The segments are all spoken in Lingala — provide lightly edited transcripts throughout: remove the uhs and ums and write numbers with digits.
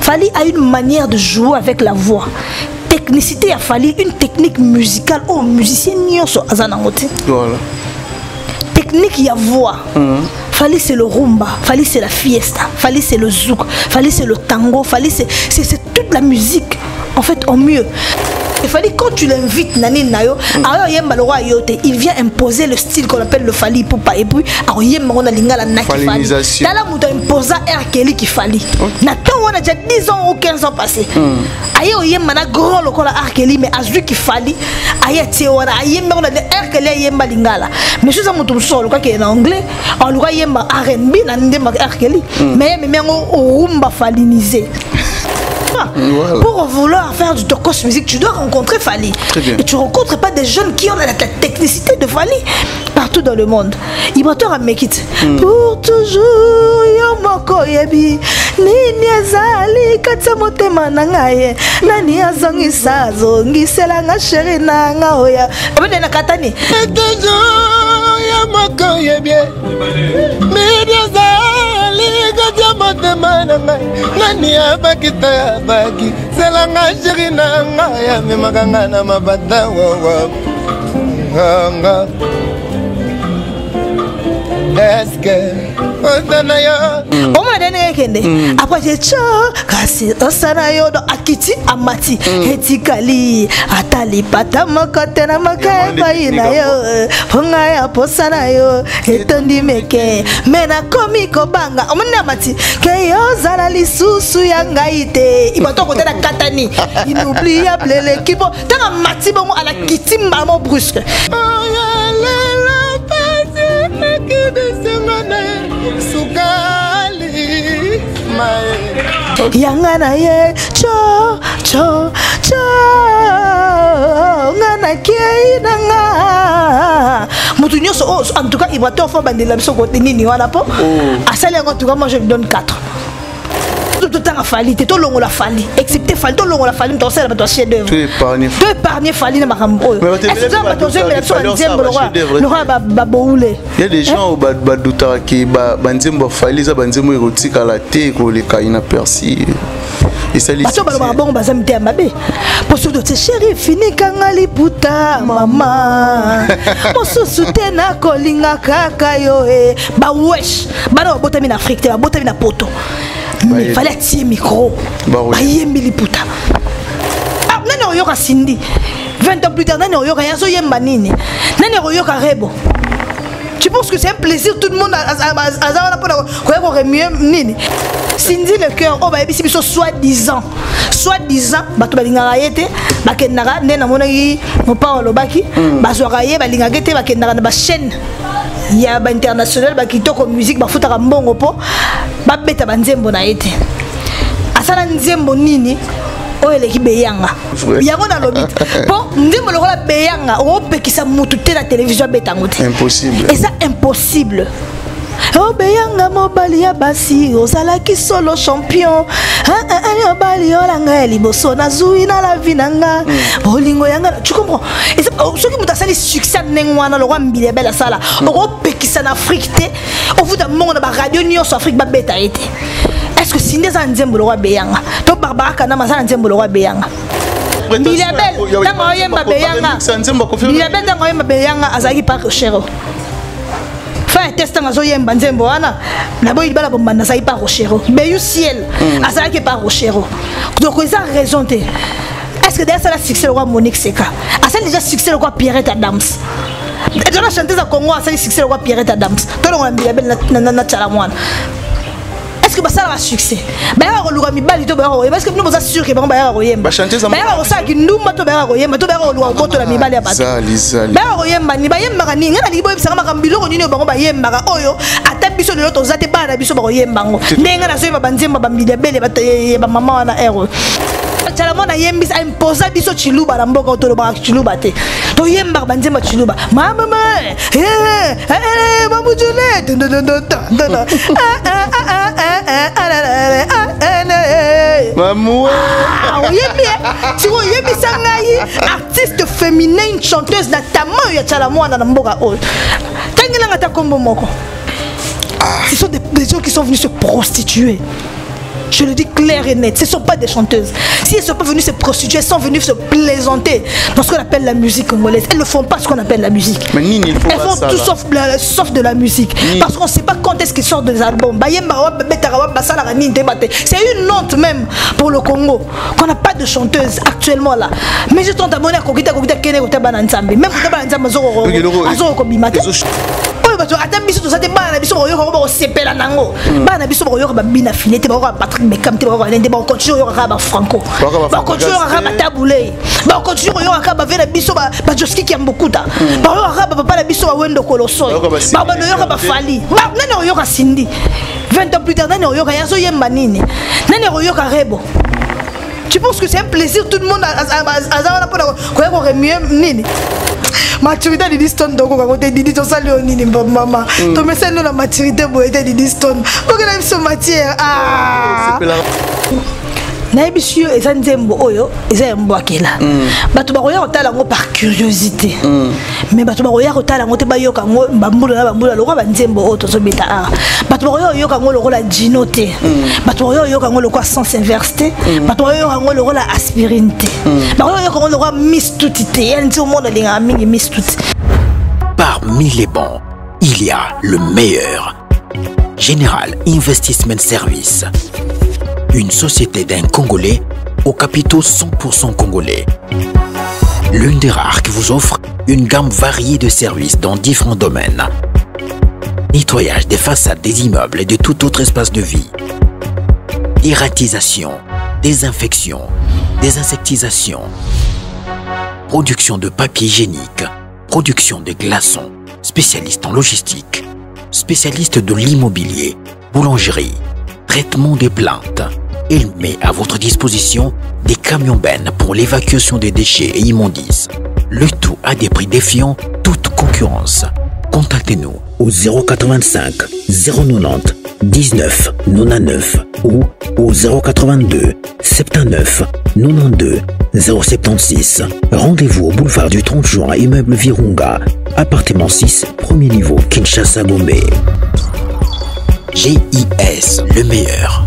Fally a une manière de jouer avec la voix. Technicité a fallu une technique musicale aux musiciens voilà. Technique y a voix. Fally c'est le rumba, Fally c'est la fiesta, Fally c'est le zouk, Fally c'est le tango, Fally c'est toute la musique en fait en mieux. Il fallait quand tu l'invites Nani Nayo, il vient imposer le style qu'on appelle le Fally Ipupa et puis Fallinisation. Tala muta imposa R. Kelly qui Fally. Nathan on a déjà 10 ans ou 15 ans passés. Aïe oyem mana grand le col R. Kelly mais azui qui Fally. Aïe tiora aïe mais on a R. Kelly aïe malingala. Mais je sais mutum solo quoi qui est en anglais. En loi yem R&B nande R. Kelly. Mais on rumba fallinisé. Voilà. Pour vouloir faire du tokos musique, tu dois rencontrer Fally. Et tu rencontres pas des jeunes qui ont la technicité de Fally partout dans le monde. Il va te ramener quitte. Pour toujours, yomoko yebi, nini azali katsamote manangaye, nani azangi sazo, ngisela nga sheri na nga oya. Abende na katani. Toujours, yomoko yebi, nini azali katsamote manangaye, nani abakita baki selanga sheri na nga ya memaganga na mabata wa nga eske ondana ya oma dene kende après j'ai cho kasi osana yo do akiti amati etikali atali pata makote na makaba ina yo ponga ya posana yo etondi meke mena komi kobanga omana mati ke yo zala lisusu ya ngaite ibato kote na katani inoubliable l'équipe tanga mati bongo ala kiti mbamo brusque Yangana ye cho cho cho ngana kei nanga mutu nyoso en tout cas il va te faire bandela biso côté nini wala po asali en tout cas moi je lui donne 4 tout le temps à Fally tout longo la Fally excepté Fally tout longo la Fally ton seul ton chef d'œuvre tu épargner Fally na makambo est-ce que ton chef d'œuvre le roi baboule il y a des gens au badouta qui banzembo Fally za banzembo érotique à la thé ko le kaina persi et ça les bon bazamite ya mabe pour surtout c'est chéri fini kangali puta mama mosusu te na kolinga kaka yo ba wesh bana botami na Afrique ba botami na poto il fallait attirer micro bayembi liputa ah nani oyoka Cindy 20 ans plus tard nani oyoka yazo yemba nini nani oyoka Rebo. Tu penses que c'est un plaisir tout le monde a pour remuer nini Cindy le cœur oh bah ici soi-disant bato balingaka yete bakendaka nde namonaki mopa olobaki bazwaka ye balingaka te bakendaka na bachaîne ya ba international bakitoko musique bafutaka mbongo po babeta banzembo na yete asala nzembo nini oyo eleki beyanga yango na lobi po nzembo lokola beyanga opekisa mutu te na télévision abetango te impossible et ça impossible. Oh beyanga mobali ya basi ozalaki solo champion mobali olanga liboso na zui na la vie nanga bolingo yanga tu comprends et ça ceux qui muta sali succès nengwana le roi mbile bela sala opekisa na Afrique te au bout d'un moment na ba radio nyonso Afrique ba beta été est-ce que Cindy za nzembo le roi beyanga to Barbara kana mazana nzembo le roi beyanga Bilabel tango yemba beyanga Bilabel tango yemba beyanga azaki par chero fait test ngazo yemba nzembo wana na boyi bala bomba na sai par chero beyu ciel azaki par chero donc ils ont raison te est-ce que derrière ça la succès le roi Monique Seka a ça déjà succès le roi Pierrette Adams et dans la chanteuse à Congo a ça succès le roi Pierrette Adams tout le monde Bilabel na chalamwana est-ce que ça va succès bah on l'a mis bali to bah parce que nous sommes sûrs que bah on va yemba bah on ça qui nous mato bah on yemba to bah on l'a boto la mi bali abato bah on yemba ni bah yemba ni ngana ni boy ça ma kambilo ni ba ba yemba oyo ata biso le to zate ba na biso ba yemba ngo ndenga na so ba banzemba ba mbidebele ba mama na ero chalamona yembi sa imposa biso chiluba na mboka to ba chiluba te to yemba banzemba chiluba mama mamujule Mamou tu vois artiste féminin chanteuse notamment ya chalamona na mboka o tangela ngata kombo moko ce sont des gens qui sont venus se prostituer. Je le dis clair et net. Ce ne sont pas des chanteuses. Si elles ne sont pas venues se prostituer, elles sont venues se plaisanter dans ce qu'on appelle la musique congolaise. Elles ne font pas ce qu'on appelle la musique. Mais Nini, elles font tout sauf de la musique. Nini. Parce qu'on ne sait pas quand est-ce qu'ils sortent des albums. C'est une honte même pour le Congo qu'on n'a pas de chanteuse actuellement là. Mais je tente à monnaie à Kokita Kene Kota Banansambi. Même Kota Banansambi Azoro Kobimate. Ata biso to sate bana biso ko yoko ko sepela nango bana biso ko yoko ba bina filete ba ko Patrick Bekam te ba ko nende ba continue yoko ka ba Franco ba continue yoko ka ba Tabule ba continue yoko ka ba vela biso ba Joski Kiambokuta ba yoko ka ba papa biso ba Wendo Kolosoy ba ba yoko ba Fali ba nani yoko Cindy 20 ans plus tard nani yoko yazo yemba nini nani yoko Rebo. Tu penses que c'est un plaisir tout le monde à quoi remuer nini maturité de Diston donc on va te dire tout ça Léonine maman tu me sais la maturité pour être de Diston pour que la mission matière Naibisio et Zanzembo Oyo, et Zambouakela. Batubaroya Otalango par curiosité. Mais Batubaroya Otalango Tebayokango, Bamboula, Laura Banzembo Otosobita. Batubaroya Yokango le rôle à Ginote. Batubaroya Yokango le quoi sans inversé. Batubaroya Yokango le rôle à aspirinte. Batubaroya Yokango le rôle Miss Tutité. Elle dit au monde de l'ingami Miss Tutité. Parmi les bons, il y a le meilleur. Général Investment Service. Une société d'un Congolais aux capitaux 100% congolais. L'une des rares qui vous offre une gamme variée de services dans différents domaines. Nettoyage des façades des immeubles et de tout autre espace de vie. Irratisation, désinfection, désinsectisation. Production de papier hygiénique, production de glaçons. Spécialiste en logistique, spécialiste de l'immobilier, boulangerie, traitement des plaintes. Il met à votre disposition des camions-bennes pour l'évacuation des déchets et immondices. Le tout à des prix défiant toute concurrence. Contactez-nous au 085 090 19 99 ou au 082 79 92 076. Rendez-vous au boulevard du 30 juin, immeuble Virunga, appartement 6, premier niveau, Kinshasa, Gombe. GIS, le meilleur.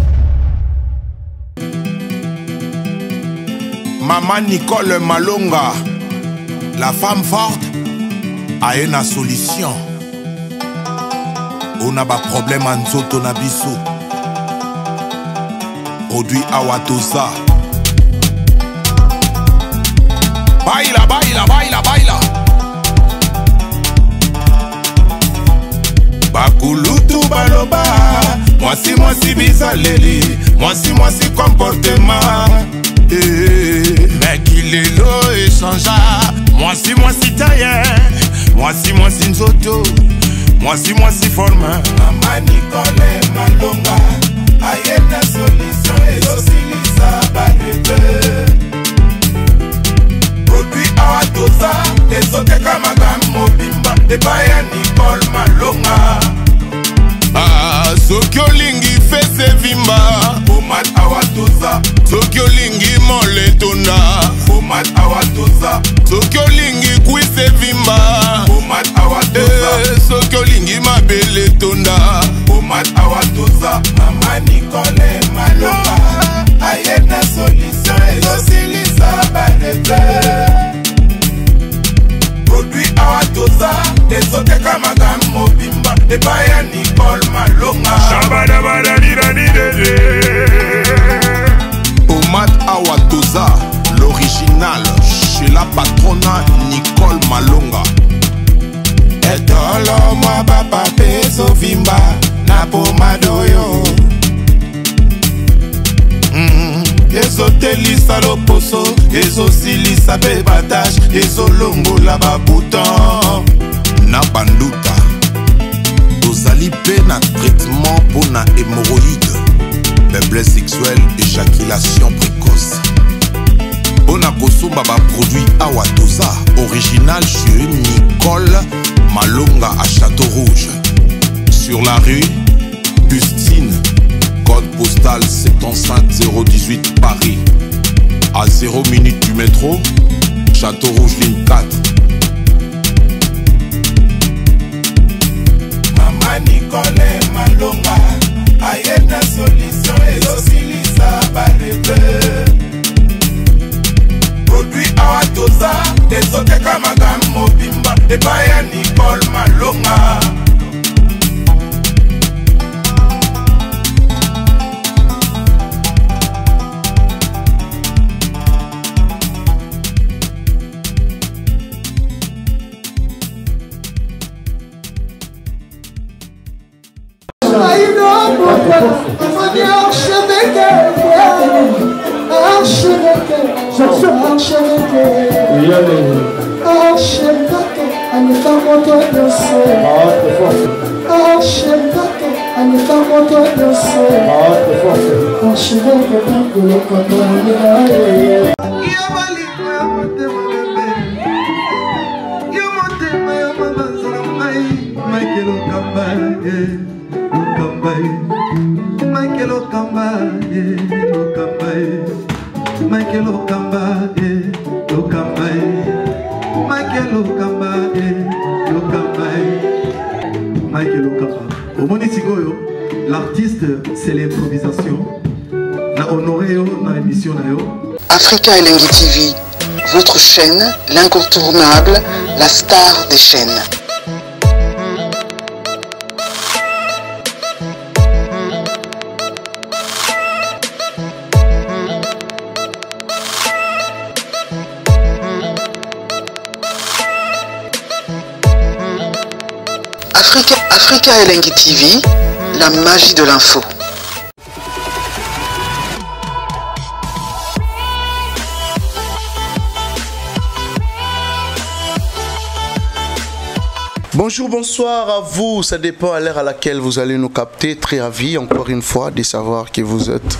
Maman Nicole Malonga, la femme forte, a une solution. On a pas problème en Zoto Nabiso. Produit Awatosa. Baila, baila, baila, baila. Bakulutu baloba. Moi si bizaleli. Moi si comportement. Mais qu'il est l'eau et changea. Moi si tailleur. Moi si nzoto. Moi si forme. Maman Nicole Malonga. Aïe la solution et aussi lisa balete. Produit Awatosa. Les autres kamagam mobimba. Et baya Nicole Malonga. Ah, Sokyo lingi fese vimba. Omat Awatosa. Sokyo lingi moletona. Omat Awatosa. Sokyo lingi kwise vimba. Omat Awatosa. Sokyo lingi mabele tonda. Omat Awatosa. Maman Nicole Malonga. Aïe na solution et aussi lisa banete. Produit Awatosa. Les autres kamagam mobimba. Et baya Nicole Malonga. Omat Awatosa, l'original chez la patrona Nicole Malonga. Et tolo moi papa peso vimba na pomadoyo. Ezo telisa loposo, ezo silisa bebatage, ezo longo la babouton na banduta. Tozali pe na traitement pour na hémorroïde, faiblesse sexuelle, éjaculation précoce. On a kosomba ba produit Awatosa, original chez Nicole Malonga à Château Rouge. Sur la rue Bustine, code postal 75018 Paris. À 0 minutes du métro, Château Rouge ligne 4. Maman Nicole Malonga. ayena solution ezosilisa barebe produit awa toza ezoteka makambo mobimba epai ya Nicole Malonga. L'artiste, c'est l'improvisation. La honoré dans l'émission. Africa Elengi TV, votre chaîne, l'incontournable, la star des chaînes. Africa Elengi TV, la magie de l'info. Bonjour, bonsoir à vous, ça dépend à l'heure à laquelle vous allez nous capter. Très ravi encore une fois de savoir que vous êtes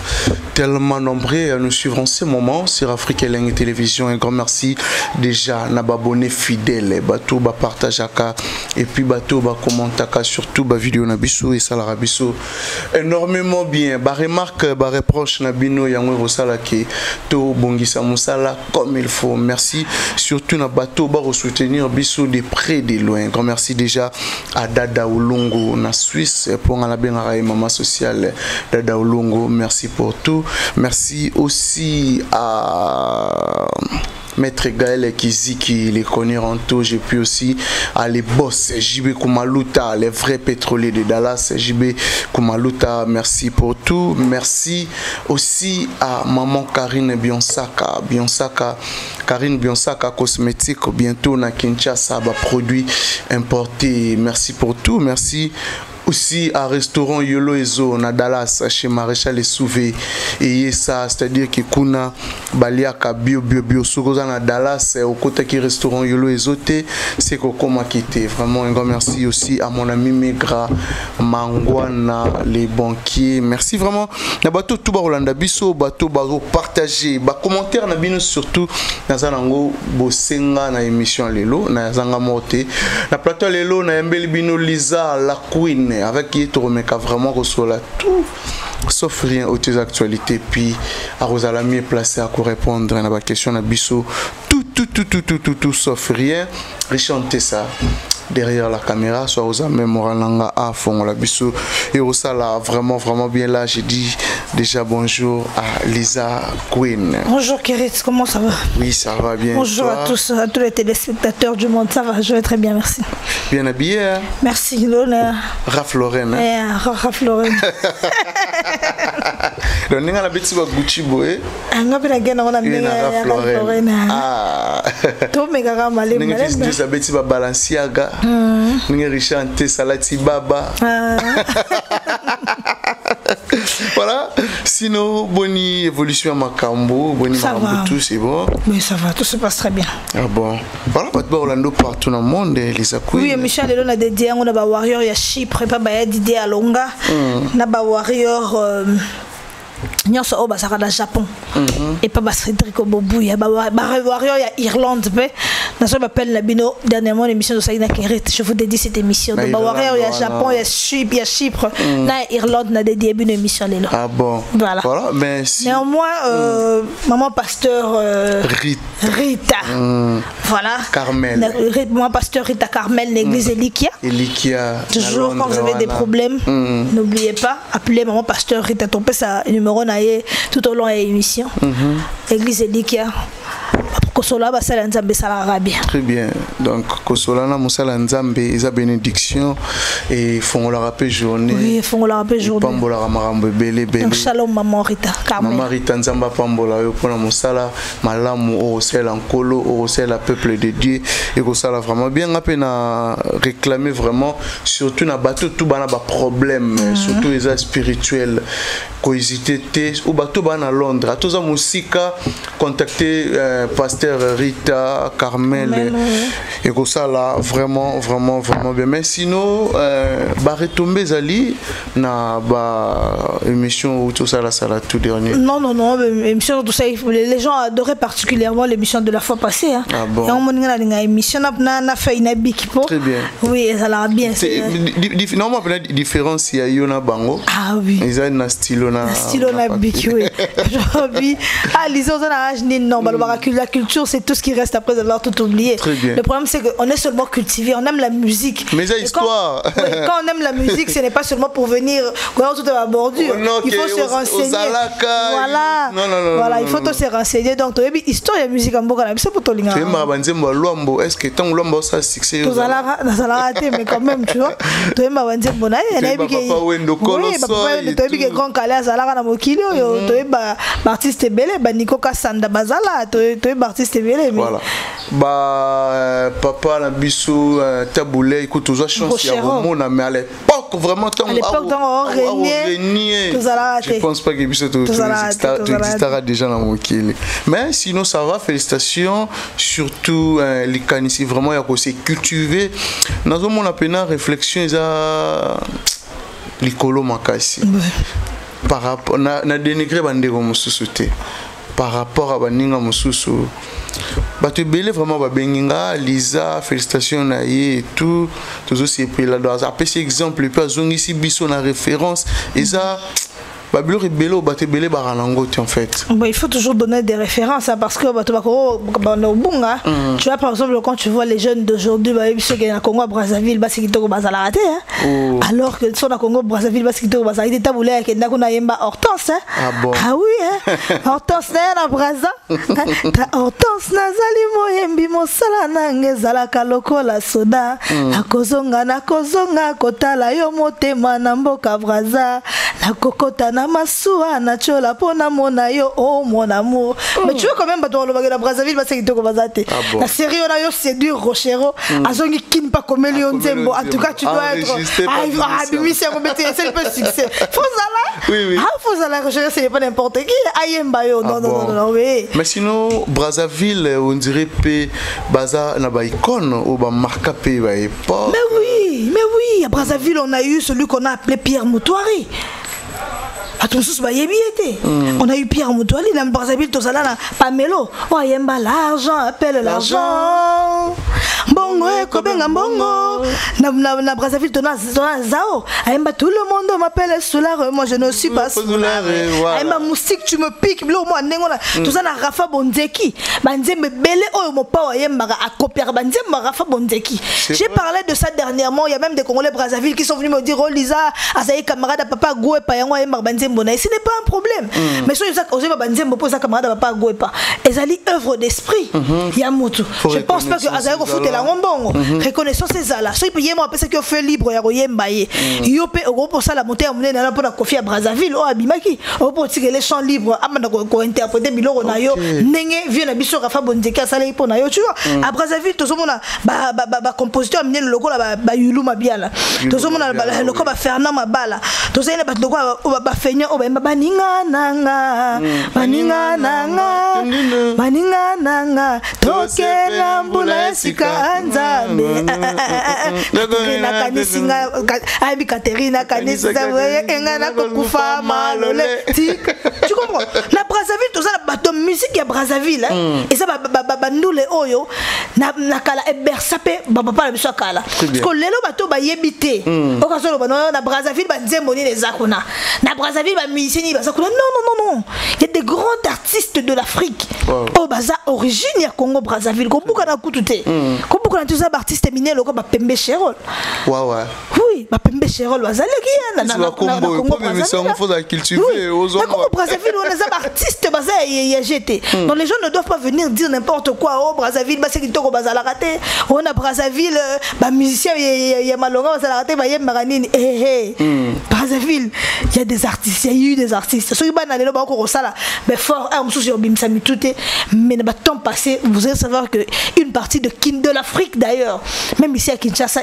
tellement nombreux à nous suivre en ce moment sur Africa Elengi Télévision. Un grand merci déjà à nos abonnés fidèles, bateau ba partageaka et puis bateau ba commentaka surtout ba vidéo na biso et salara biso énormément bien. Ba remarque ba reproche na bino yango rosala ke to bongisa musala comme il faut. Merci surtout na bateau ba soutenir biso de près de loin. Grand merci déjà à Dada Olongo na Suisse pour la benara maman sociale Dada Olongo, merci pour tout. Merci aussi à Maître Gaël Kiziki, les connaît en tout. J'ai pu aussi à les boss JB Kumaluta, les vrais pétroliers de Dallas. JB Kumaluta, merci pour tout. Merci aussi à maman Karine Bionsaka, Karine Bionsaka cosmétique, bientôt na Kinshasa, produit importé. Merci pour tout. Merci aussi à restaurant Yolo Ezo na Dallas chez Maréchal Souvé et ça, c'est-à-dire que kuna baliaka bio sokoza na Dallas au côté qui restaurant Yolo Ezo c'est Coco Makité. Vraiment un grand merci aussi à mon ami Megra Mangwana, les banquiers. Merci vraiment na bateau tout Rolanda biso bateau bazo partager ba commentaire na bino surtout na zanango bosenga na émission lelo na zanga moté na plateau lelo na mbeli bino Lisa la Queen avec qui tu remets vraiment reçoit tout sauf rien aux actualités puis à Rosalami est placé à répondre à la question à Bissot tout sauf rien rechanter ça derrière la caméra soit aux amis moralanga à fond la Bissot et au ça là vraiment bien là j'ai dit déjà bonjour à Lisa Queen. Bonjour Kérit, comment ça va? Oui ça va bien. Bonjour à tous les téléspectateurs du monde, ça va, je vais très bien, merci. Bien habillé hein? Merci l'honneur. Ralph Lauren hein? Ralph Lauren. Donc ninga la beti ba Gucci boy. Anga pela gena ona ninga Ralph Lauren. Ah. To mega kama le ninga fils de beti ba Balenciaga. Ninga Richard Salati Baba. Voilà, sinon boni évolution à Makambo, boni Makambo tout c'est bon. Oui ça va, tout se passe très bien. Ah bon. Voilà, maintenant Orlando partout dans le monde, les accueille. Oui, Michel Lelo a dédié on a ba warrior ya Chypre pas ba Didier Alonga, na ba warrior nyonso o basaka na Japon et pas Cédric Obobouya ba warrior ya Irlande pe na so m'appelle la bino dernièrement l'émission de Saïna Kérit je vous dédie cette émission de ba warrior ya Japon ya Chypre na Irlande na dédié une émission lelo. Ah bon. Voilà Mais si... néanmoins maman pasteur Rita. Voilà. Carmel. Moi, pasteur Rita Carmel, l'église Elikia. Elikia. Toujours quand vous avez des problèmes, n'oubliez pas, appelez maman pasteur Rita. Ton sa numéro naïe tout au long de l'émission. Église Elikia. Kosola basala nzambe sala rabia. Très bien. Donc Kosola na musala nzambe isa bénédiction et font la rappel journée. Oui, font la rappel journée. Pambola marambo belé belé. Donc shalom maman Rita Carmel. Maman Rita nzamba pambola yo pona musala malamu o sel en colo o sel la peuple de Dieu et kosala vraiment bien ngapé na réclamer vraiment surtout na bateau tout bana ba problème surtout les spirituels ko hésiter ou bateau bana Londres. Atoza musika contacter pasteur Rita Carmel et que ça là vraiment bien mais sinon bah retomber Zali na ba émission ou tout ça là tout dernier non émission tout ça les gens adoraient particulièrement l'émission de la fois passée hein. Ah bon. Et on m'a dit émission na fait une bikipo très bien oui ça l'a bien normalement la différence il y a yona bango ah oui ils ont un stylo na biki oui ah lisons na âge non la culture c'est tout ce qui reste après avoir tout oublié. Le problème c'est qu'on est seulement cultivé, on aime la musique. Mais c'est histoire. Quand on aime la musique, ce n'est pas seulement pour venir tout à la bordure. Il faut se renseigner. Voilà. Voilà, il faut se renseigner. Donc, tu as histoire de musique en Boka, c'est pour toi. Tu es est-ce que tant Luambo ça succès tu as raté mais quand même tu vois. Tu es Mabanze Bona, il y a papa Wendo Kolo. Oui, tu es grand Kala Zala na Mokili, tu es artiste belé, Nico Kasanda Bazala, tu es artiste belé. Voilà. Papa la bisou taboulé écoute toujours chance il y a vraiment mais à l'époque vraiment tant je pense pas que bisou tout existera déjà dans mon kili mais sinon ça va félicitations surtout les canissi vraiment il y a aussi cultivé dans un monde à peine réflexion ils a l'icolo makasi par rapport na dénigré bandeko mususuté par rapport à baninga mususu bato belé vraiment ba benginga Lisa félicitations na et tout aussi pris là dans un petit exemple puis azongi ici biso na référence et ça Babilo rebelle au bateau belé baranangote en fait. Bon, il faut toujours donner des références hein, parce que tu vois par exemple quand tu vois les jeunes d'aujourd'hui ceux qui sont à Congo Brazzaville basi kitoko bazala raté hein. Alors que sont à Congo Brazzaville basi kitoko bazala été taboulé avec ndako yemba Hortense hein. Ah bon. Ah oui hein. Hortense na Brazza. Hortense nazali moyembi mosala nange zalaka lokola soda. Nakozonga kotala yo motema na mboka Brazza. Nakokota na masua na chola pona mona yo oh mon amour. Mais tu vois quand même bato lo la Brazzaville ba c'est kitoko bazate. La série on a yo séduire Rochero azongi kin pas comme Léon Nzembo. En tout cas tu dois être Bibi c'est un c'est le succès. Fozala. Oui. Ah Fozala Rochero c'est pas n'importe qui. Ayemba yo non oui. Mais sinon Brazzaville on dirait pe baza na ba icône ou ba marque pe ba époque. Mais oui, à Brazzaville on a eu celui qu'on a appelé Pierre Moutouari. On a eu Pierre Moutouali dans Brazzaville, tout ça là, Pamelo. Oh, yemba l'argent, appelle l'argent. Bongo, kobenga bongo. Na Brazzaville, tu as Zao. Ayemba tout le monde m'appelle Soulare. Moi, je ne suis pas Soulare. Ayemba moustique, tu me piques. Bleu, moi, nengola. Tout ça na Rafa Bonzeki. Banzembe belé, oh, mon pao, ayemba à copier. Banzembe Rafa Bonzeki. J'ai parlé de ça dernièrement. Il y a même des Congolais Brazzaville qui sont venus me dire, oh, Lisa, Azaï, camarade, papa, Goué, Payango, ayemba, Banzembe. Ce n'est pas un problème. Mais si vous posez un camarade, pas Gouépa. Ezali œuvre d'esprit. Yamutu. Je pense pas que Azaï foute la ngombongo. Reconnaissance ces là. Si vous moi parce que fait libre ya Yembaye. Yope au pour ça la montée à monnaie na pour la confier à Brazzaville ou à Bimaki. Au pour tirer les chants libres amana ko interpréter biloko na yo. Nenge vient na biso Rafa Bonzeka sala pour na yo tu vois. À Brazzaville tout le monde ba compositeur amener le logo là ba Yulu Mabiala. Tout le monde le logo ba Fernand Mabala. Tout ça ba logo ba Fenya baninga nanga tokela mbula sika nzambe na kanisinga abi Katerina kanisa enga na kokufa malole tu comprends la Brazzaville tout ça la bateau musique ya Brazzaville et ça bandule oyo na kala e bersape papa la biso kala parce que lelo bateau ba yebité okasolo na Brazzaville ba nzembo ni les akona na Brazzaville ba musicien. Non. Il y a des grands artistes de l'Afrique. Oh baza origine ya Congo Brazzaville. Kombuka na kutute. Kombuka na tous les artistes minés loko ba Pembe Chérol. Ouais. Oui, ba Pembe Chérol bazali ki na Congo Brazzaville. Il faut la cultiver aux hommes. Na Congo Brazzaville on les artistes baza ya jeté. Donc les gens ne doivent pas venir dire n'importe quoi. Oh Brazzaville ba c'est kitoko bazala raté. On a Brazzaville ba musicien ya malonga bazala raté ba yemba nini. Brazzaville, il y a des artistes, il y a eu des artistes. Ceux qui sont allés là-bas au Sala, mais fort, mais dans le temps passé, vous allez savoir que une partie de l'Afrique d'ailleurs, même ici à Kinshasa,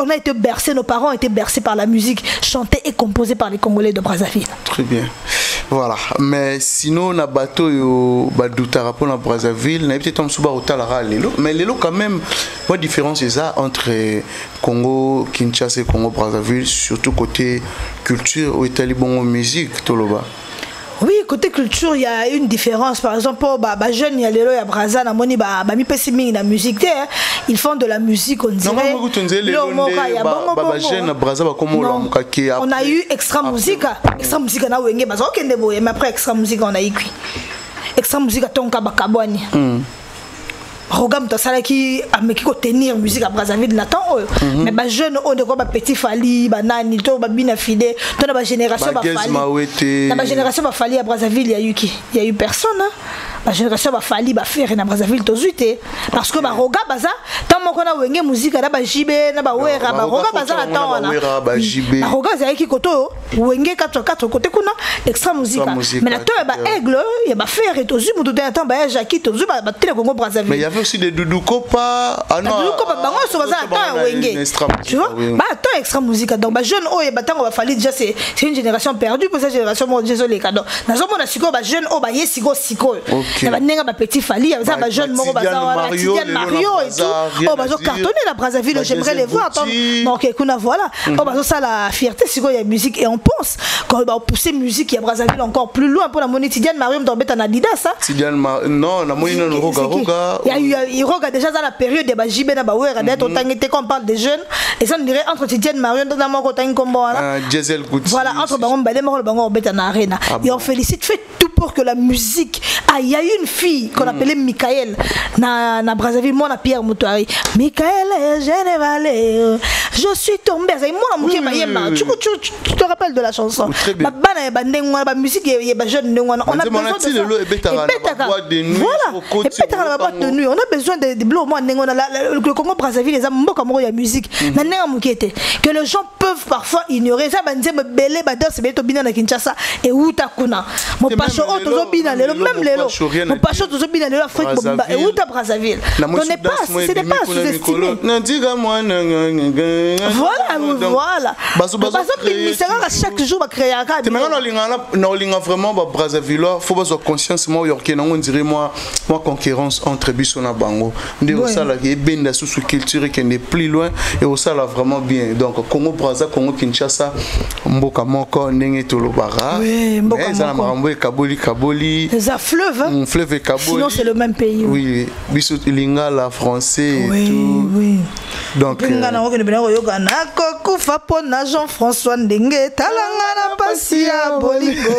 on a été bercés, nos parents ont été bercés par la musique chantée et composée par les Congolais de Brazzaville. Très bien. Voilà. Mais sinon, on a bateau au Badoutarapo dans Brazzaville, on a peut-être un souba au Talara Lelo, mais Lelo quand même, quoi différence c'est ça entre Congo, Kinshasa et Congo Brazzaville, surtout côté culture ou Italie bon musique Toloba. Oui, côté culture, il y a une différence. Par exemple, pour les jeunes, il y a les lois à Brazza, la musique, ils font de la musique, on dirait. On a eu extra musique. Extra musique, on a eu mais après extra musique, on a eu extra musique à Tonka Bakabouani. Rogam Tassala qui a tenir musique à Brazzaville Nathan mais les jeunes on de quoi petit Fali banani to babina fidé dans la génération ba Fali dans la génération ba Fali à Brazzaville il y a eu personne la génération ba Fali ba faire na Brazzaville to zuité parce que ba roga baza tant mon kona wenge musique na ba jibe na ba wera ba roga baza na temps na ba jibe roga za ki koto wenge 4 côté kuna extra musique mais na to ba aigle ya ba faire to zu mutu temps ba Jackie to zu ba tele Congo Brazzaville aussi des Doudoukopa. Tu vois, tant extra musique. Donc, les jeunes, déjà c'est une génération perdue pour cette génération. Désolé, donc, dans ce moment, les jeunes, il y a des petits Fali, il y a des jeunes, Tidiane Mario et tout. Ils ont cartonné la Brazzaville, j'aimerais les voir. Donc, voilà. Ça, la fierté, c'est qu'il y a musique. Et on pense qu'on va pousser musique, il y a Brazzaville encore plus loin pour la monnaie. Tidiane Mario, on va en Adidas. Tidiane Mario, non, la monnaie, il regarde déjà dans la période des Bajibé na Bawera d'être quand on parle des jeunes et ça on dirait entre Tidiane Marion dans la mort combo Diesel Goutti voilà entre Bango Balé Moro Bango Beta na arena et on félicite fait tout pour que la musique il y a une fille qu'on appelait Michael na Brazzaville moi na Pierre Moutouari Michael je suis tombé c'est moi mouké bayema tu te rappelles de la chanson ba bana bandengwa ba musique et ba jeune ndengwa on a besoin de ça on a besoin de blocs. Le Congo Brazzaville, les amours comme la musique. Que les gens peuvent parfois ignorer. Ça, me belé, c'est bien bien na Kinshasa et Outakuna. Mon pacho, Tozobina, même les mon pacho, Tozobina, l'Afrique, et Outa Brazzaville. C'est des pas sous-estimés. Voilà. Chaque jour, créer un cas. Vraiment, Brazzaville, il faut avoir conscience, moi, on dirait moi, concurrence entre Bissona Bango. On ça la benda sous culture qui est plus loin et on ça là vraiment bien. Donc Congo Brazza, Congo Kinshasa, Mboka Moko, Nenge Tolobara. Oui, Mboka Moko. Kaboli. Les fleuves. Fleuve et Kaboli. Sinon c'est le même pays. Oui. Bissot Lingala français et tout. Oui. Donc Kufa pona Jean-François Ndenge talanga na pasi ya bolingo.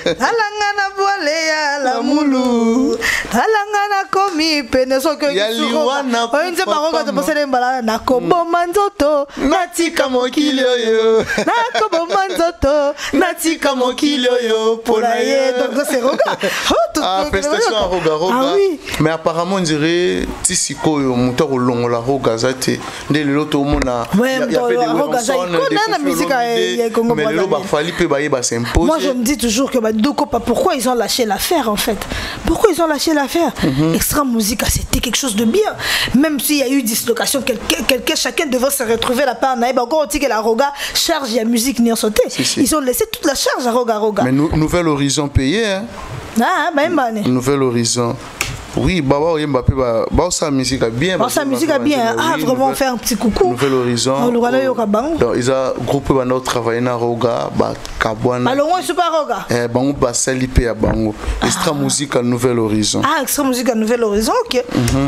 Talanga na boile ya la moulou. Talanga na komi peneso que yaliwana onze baroka to posele mbala na koboma nzoto natika mokili oyo na koboma nzoto natika mokili oyo pona ye donc c'est roga prestation à roga mais apparemment on dirait tisiko yo moteur longola roga zate ndé le loto mona il y avait des roga za ikona na musique ya Congo mais le ba fali pe ba yeba s'impose. Moi je me dis toujours que Badoutarapo pourquoi ils ont lâché l'affaire en fait, pourquoi ils ont lâché l'affaire. Extra musique c'était quelque chose de bien, même s'il y a eu dislocation, chacun devait se retrouver la part naïba encore on dit que la roga charge la musique n'y a sauté. Ils ont laissé toute la charge à roga. Mais Nouvel Horizon payé hein. Ah, bah, Nouvel Horizon Oui, Baba Mbappé, sa musique a bien. Sa musique a bien. Ah, vraiment, faire un petit coucou. Nouvel Horizon. Donc, ils ont groupé dans travailler dans Roga, Kabwana. Alors, c'est pas Roga. Bango Basalipé à Bango. Extra musique à Nouvel Horizon. Ah, extra musique à Nouvel Horizon, ok.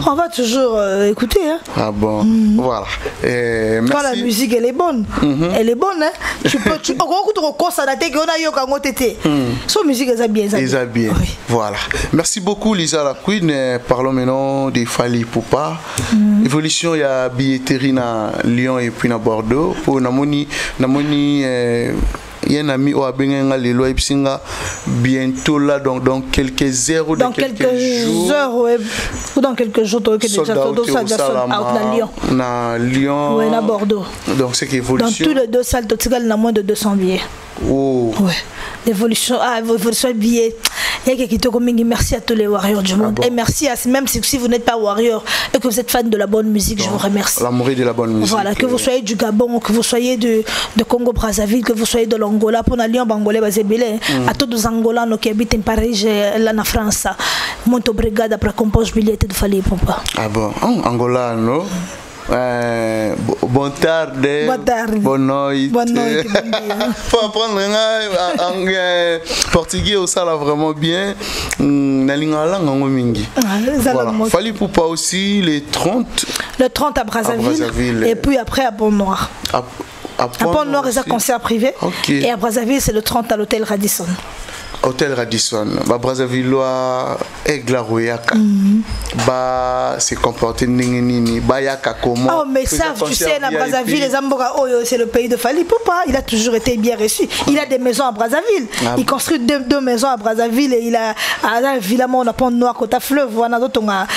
On va toujours écouter. Hein. Ah bon, voilà. Merci. Quand la musique, elle est bonne. Elle est bonne, hein. Tu peux, son musique, elle est bien. Elle est bien. Oui. Voilà. Merci beaucoup, Lisa la Queen. Parlons maintenant des Fally Ipupa. Évolution, il y a billetterie à Lyon et puis à Bordeaux. Pour Namoni, il y a un ami au Abenga Lelo Ipsinga bientôt là dans quelques heures ou dans quelques jours. Ouais. Ou dans quelques jours, tu as déjà à Lyon. À Lyon. Oui, à Bordeaux. Donc c'est qu'évolution. Dans tous les deux salles, tu as moins de 200 billets. Oh. Ouais. L'évolution, de billets. Il y a quelqu'un qui dit merci à tous les warriors du monde. Et merci à, même si vous n'êtes pas warrior et que vous êtes fan de la bonne musique, je vous remercie. L'amour de la bonne musique. Voilà, que vous soyez du Gabon, que vous soyez de Congo-Brazzaville, que vous soyez de l'Angola, pour aller en Bangolais, à tous les Angolans qui habitent en Paris, là en France, monte brigade après compose billet de Fally Ipupa. Ah bon, Angola, non? Bon tarde, bonne nuit. Faut apprendre en portugais au ça là vraiment bien. Voilà. Fally Ipupa aussi le 30. Le 30 à Brazzaville. Et puis après à Pont-Noir. À Pont-Noir, il y a un concert privé. Okay. Et à Brazzaville, c'est le 30 à l'hôtel Radisson. Hôtel Radisson, Brazzaville, Aigle Royaka, c'est comporté nini, Bayaka comment. Oh mais ça, tu sais, à Brazzaville, les Amboga, c'est le pays de Fally Ipupa. Il a toujours été bien reçu. Il a des maisons à Brazzaville. Il construit deux maisons à Brazzaville et il a évidemment on a Pont-Noir côté fleuve, on a d'autres dans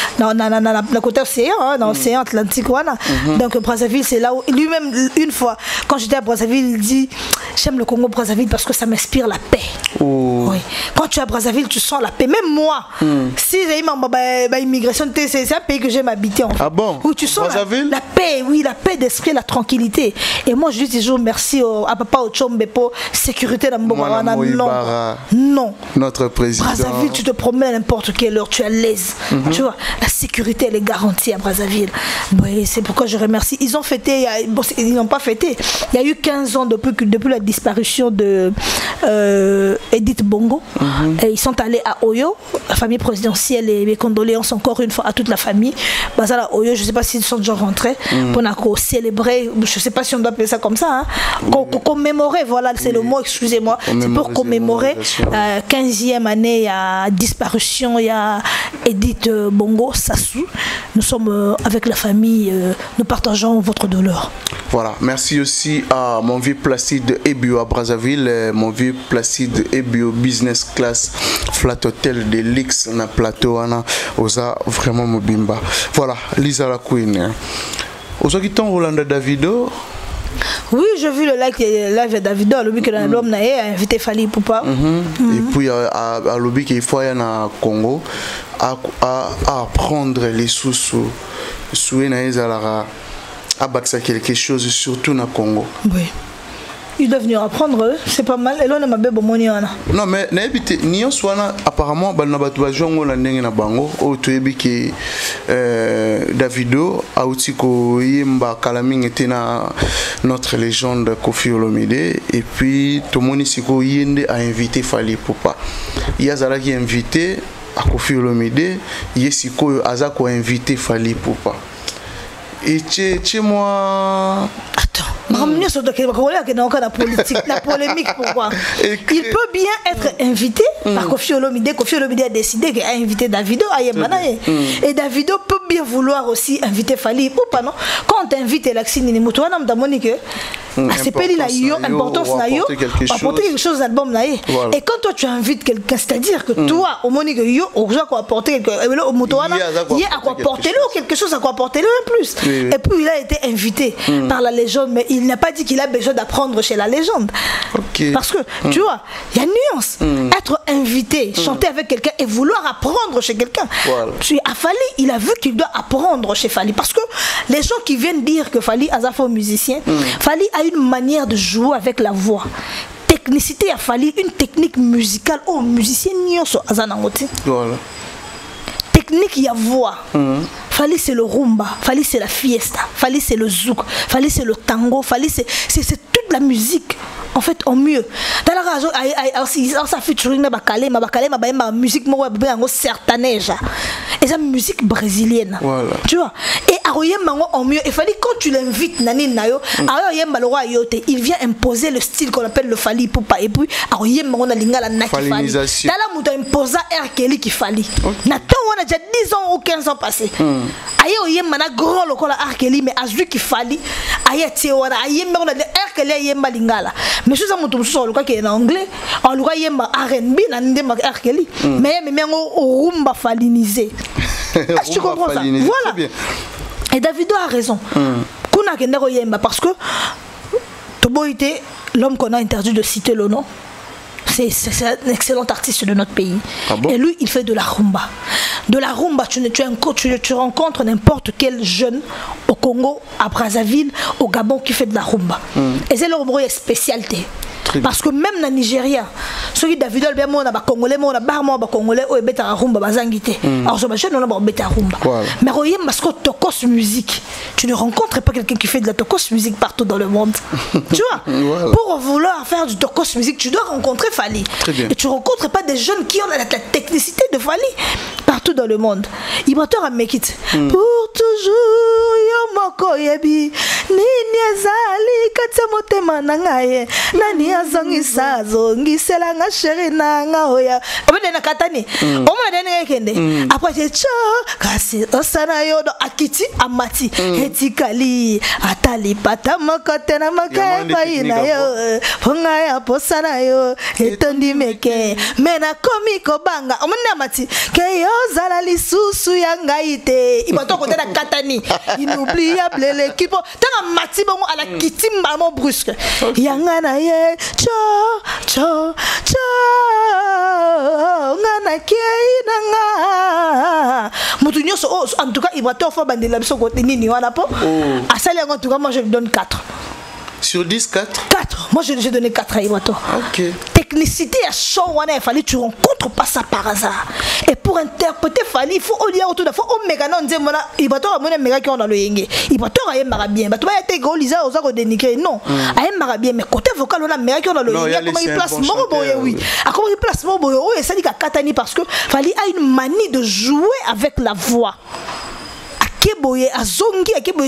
côté océan, dans l'océan Atlantique, donc Brazzaville, c'est là où lui-même une fois quand j'étais à Brazzaville, il dit j'aime le Congo Brazzaville parce que ça m'inspire la paix. Oh. Oui. Quand tu es à Brazzaville, tu sens la paix. Même moi, si j'ai eu immigration, c'est un pays que j'aime habiter en fait. Ah bon? Où tu sens la paix, oui, la paix d'esprit, la tranquillité. Et moi, je dis toujours merci à Papa Ochombe pour sécurité dans non. Notre président. Brazzaville, tu te promènes à n'importe quelle heure, tu es à l'aise. Tu vois, la sécurité, elle est garantie à Brazzaville. Oui, c'est pourquoi je remercie. Ils ont fêté, ils n'ont pas fêté. Il y a eu 15 ans depuis la disparition de Edith Bongo. Et ils sont allés à Oyo, la famille présidentielle, et mes condoléances encore une fois à toute la famille. Bazala Oyo, je ne sais pas s'ils sont déjà rentrés pour célébrer, je ne sais pas si on doit appeler ça comme ça, commémorer, voilà, c'est le mot, excusez-moi, c'est pour commémorer 15e année à disparition, il y a Edith Bongo, Sassou. Nous sommes avec la famille, nous partageons votre douleur. Voilà, merci aussi à mon vieux Placide Ebio à Brazzaville, mon vieux Placide Ebio Business Class Flat Hotel de l'X na plateau ana oza vraiment mobimba. Voilà, Lisa la Queen. Aujourd'hui ton Rolanda Davido. Oui, j'ai vu le live de Davido, l'objet que l'homme a invité Fally Ipupa. Et puis à l'objet qu'il faut aller au Congo à apprendre les sous-sous à bâtir quelque chose, surtout dans le Congo. Oui. Ils doivent venir apprendre, c'est pas mal. Et là, on a bien bon money. Non, mais ni on soit apparemment, on a battu Jongo la ndenge na bango. Au tout début que Davido a aussi ko yemba kalaming était na notre légende Koffi Olomide. Et puis tout le monde ici ko yende a invité Fally Ipupa. Il y a Zara qui a invité à Koffi Olomide. Yesiko Azako a invité Fally Ipupa. Et chez moi. Attends. La polémique, pourquoi? Il peut bien être invité par Koffi Olomide. Koffi Olomide a décidé qu'il a invité Davido à Yemanaye. Et Davido peut bien vouloir aussi inviter Fally Ipupa, non? Quand on t'invite, c'est pas l'importance apporter quelque chose à l'album. Et quand toi tu invites quelqu'un, c'est-à-dire que toi, au Monique, on doit apporter quelque chose à quoi apporter le plus. Et puis il a été invité par la légende, mais il n'a pas dit qu'il a besoin d'apprendre chez la légende. Parce que tu vois, il y a une nuance. Être invité, chanter avec quelqu'un et vouloir apprendre chez quelqu'un. À Fally, il a vu qu'il doit apprendre chez Fally. Parce que les gens qui viennent dire que Fally a un musicien, Fally a une manière de jouer avec la voix. Technicité a Fally, une technique musicale. Oh, musicien n'y a pas. Voilà. technique y a voix. Fali c'est le rumba, Fali c'est la fiesta, Fali c'est le zouk, Fali c'est le tango, Fali c'est toute la musique. En fait, en mieux. Dans la raison, ça fait toujours une musique certaineuse. Et c'est musique brésilienne. Voilà. Tu vois. Et en mieux. Il fallait quand tu l'invites, il vient imposer le style qu'on appelle le Fali Poupa. Et puis, Falinisation. Dans la imposa R. Kelly qui Fali. Nathan, on a déjà 10 ans ou 15 ans passés. Aïe, grand local R. Kelly, mais à celui qui Fali. Aïe, R. Kelly, Lingala. Mais je suis en anglais, en R&B, R. Kelly. Mais on rumba falinisé. Est-ce que tu comprends ça? Voilà. Et Davido a raison. Parce que Tobo était l'homme qu'on a interdit de citer le nom. C'est un excellent artiste de notre pays. Ah bon? Et lui, il fait de la rumba. De la rumba, tu rencontres n'importe quel jeune au Congo, à Brazzaville, au Gabon qui fait de la rumba. Et c'est leur spécialité. Parce que même dans Nigeria, ceux qui Davido bien mon ba congolais mon ba mo ba congolais o beta rumba bazangité. Alors je me non ba beta rumba. Mais royem parce que tokos musique. Tu ne rencontres pas quelqu'un qui fait de la tokos musique partout dans le monde. Tu vois? Voilà. Pour vouloir faire du tokos musique, tu dois rencontrer Fali. Et tu rencontres pas des jeunes qui ont la technicité de Fali partout dans le monde. Il va te ramener quitte. Pour toujours yo moko yebi nini azali katsamote manangaye nani azongisa zongisela nga chéri nanga oya obena katani omona dene kende après cho kasi osana yodo akiti amati etikali atali pata mokote na makai baina yo ponga ya posana yo etondi meke mena komi kobanga omona amati ke yo zala lisusu yanga ite ibato kote na katani inoubliable l'équipe tanga mati bongo ala kiti mamo brusque yanga na ye cho ngana kei nanga mutu nyoso en tout cas il va te faire bandela biso côté nini wana po asali en tout cas moi je lui donne 4 sur 10 4 moi j'ai donné 4 à Iwato. OK. Technicité à show wana il fallait tu rencontres pas ça par hasard. Et pour interpréter Fali il faut au lien autour de faut au méga non dire mona Iwato a mona méga qui on dans le yenge. Iwato a yemba bien. Bato ba été go lisa oza ko dénigrer non. A yemba bien mais côté vocal on a méga qui on dans le yenge comment il place mo boye oui. A comment il place mo boye oui ça dit qu'à Katani parce que Fali a une manie de jouer avec la voix.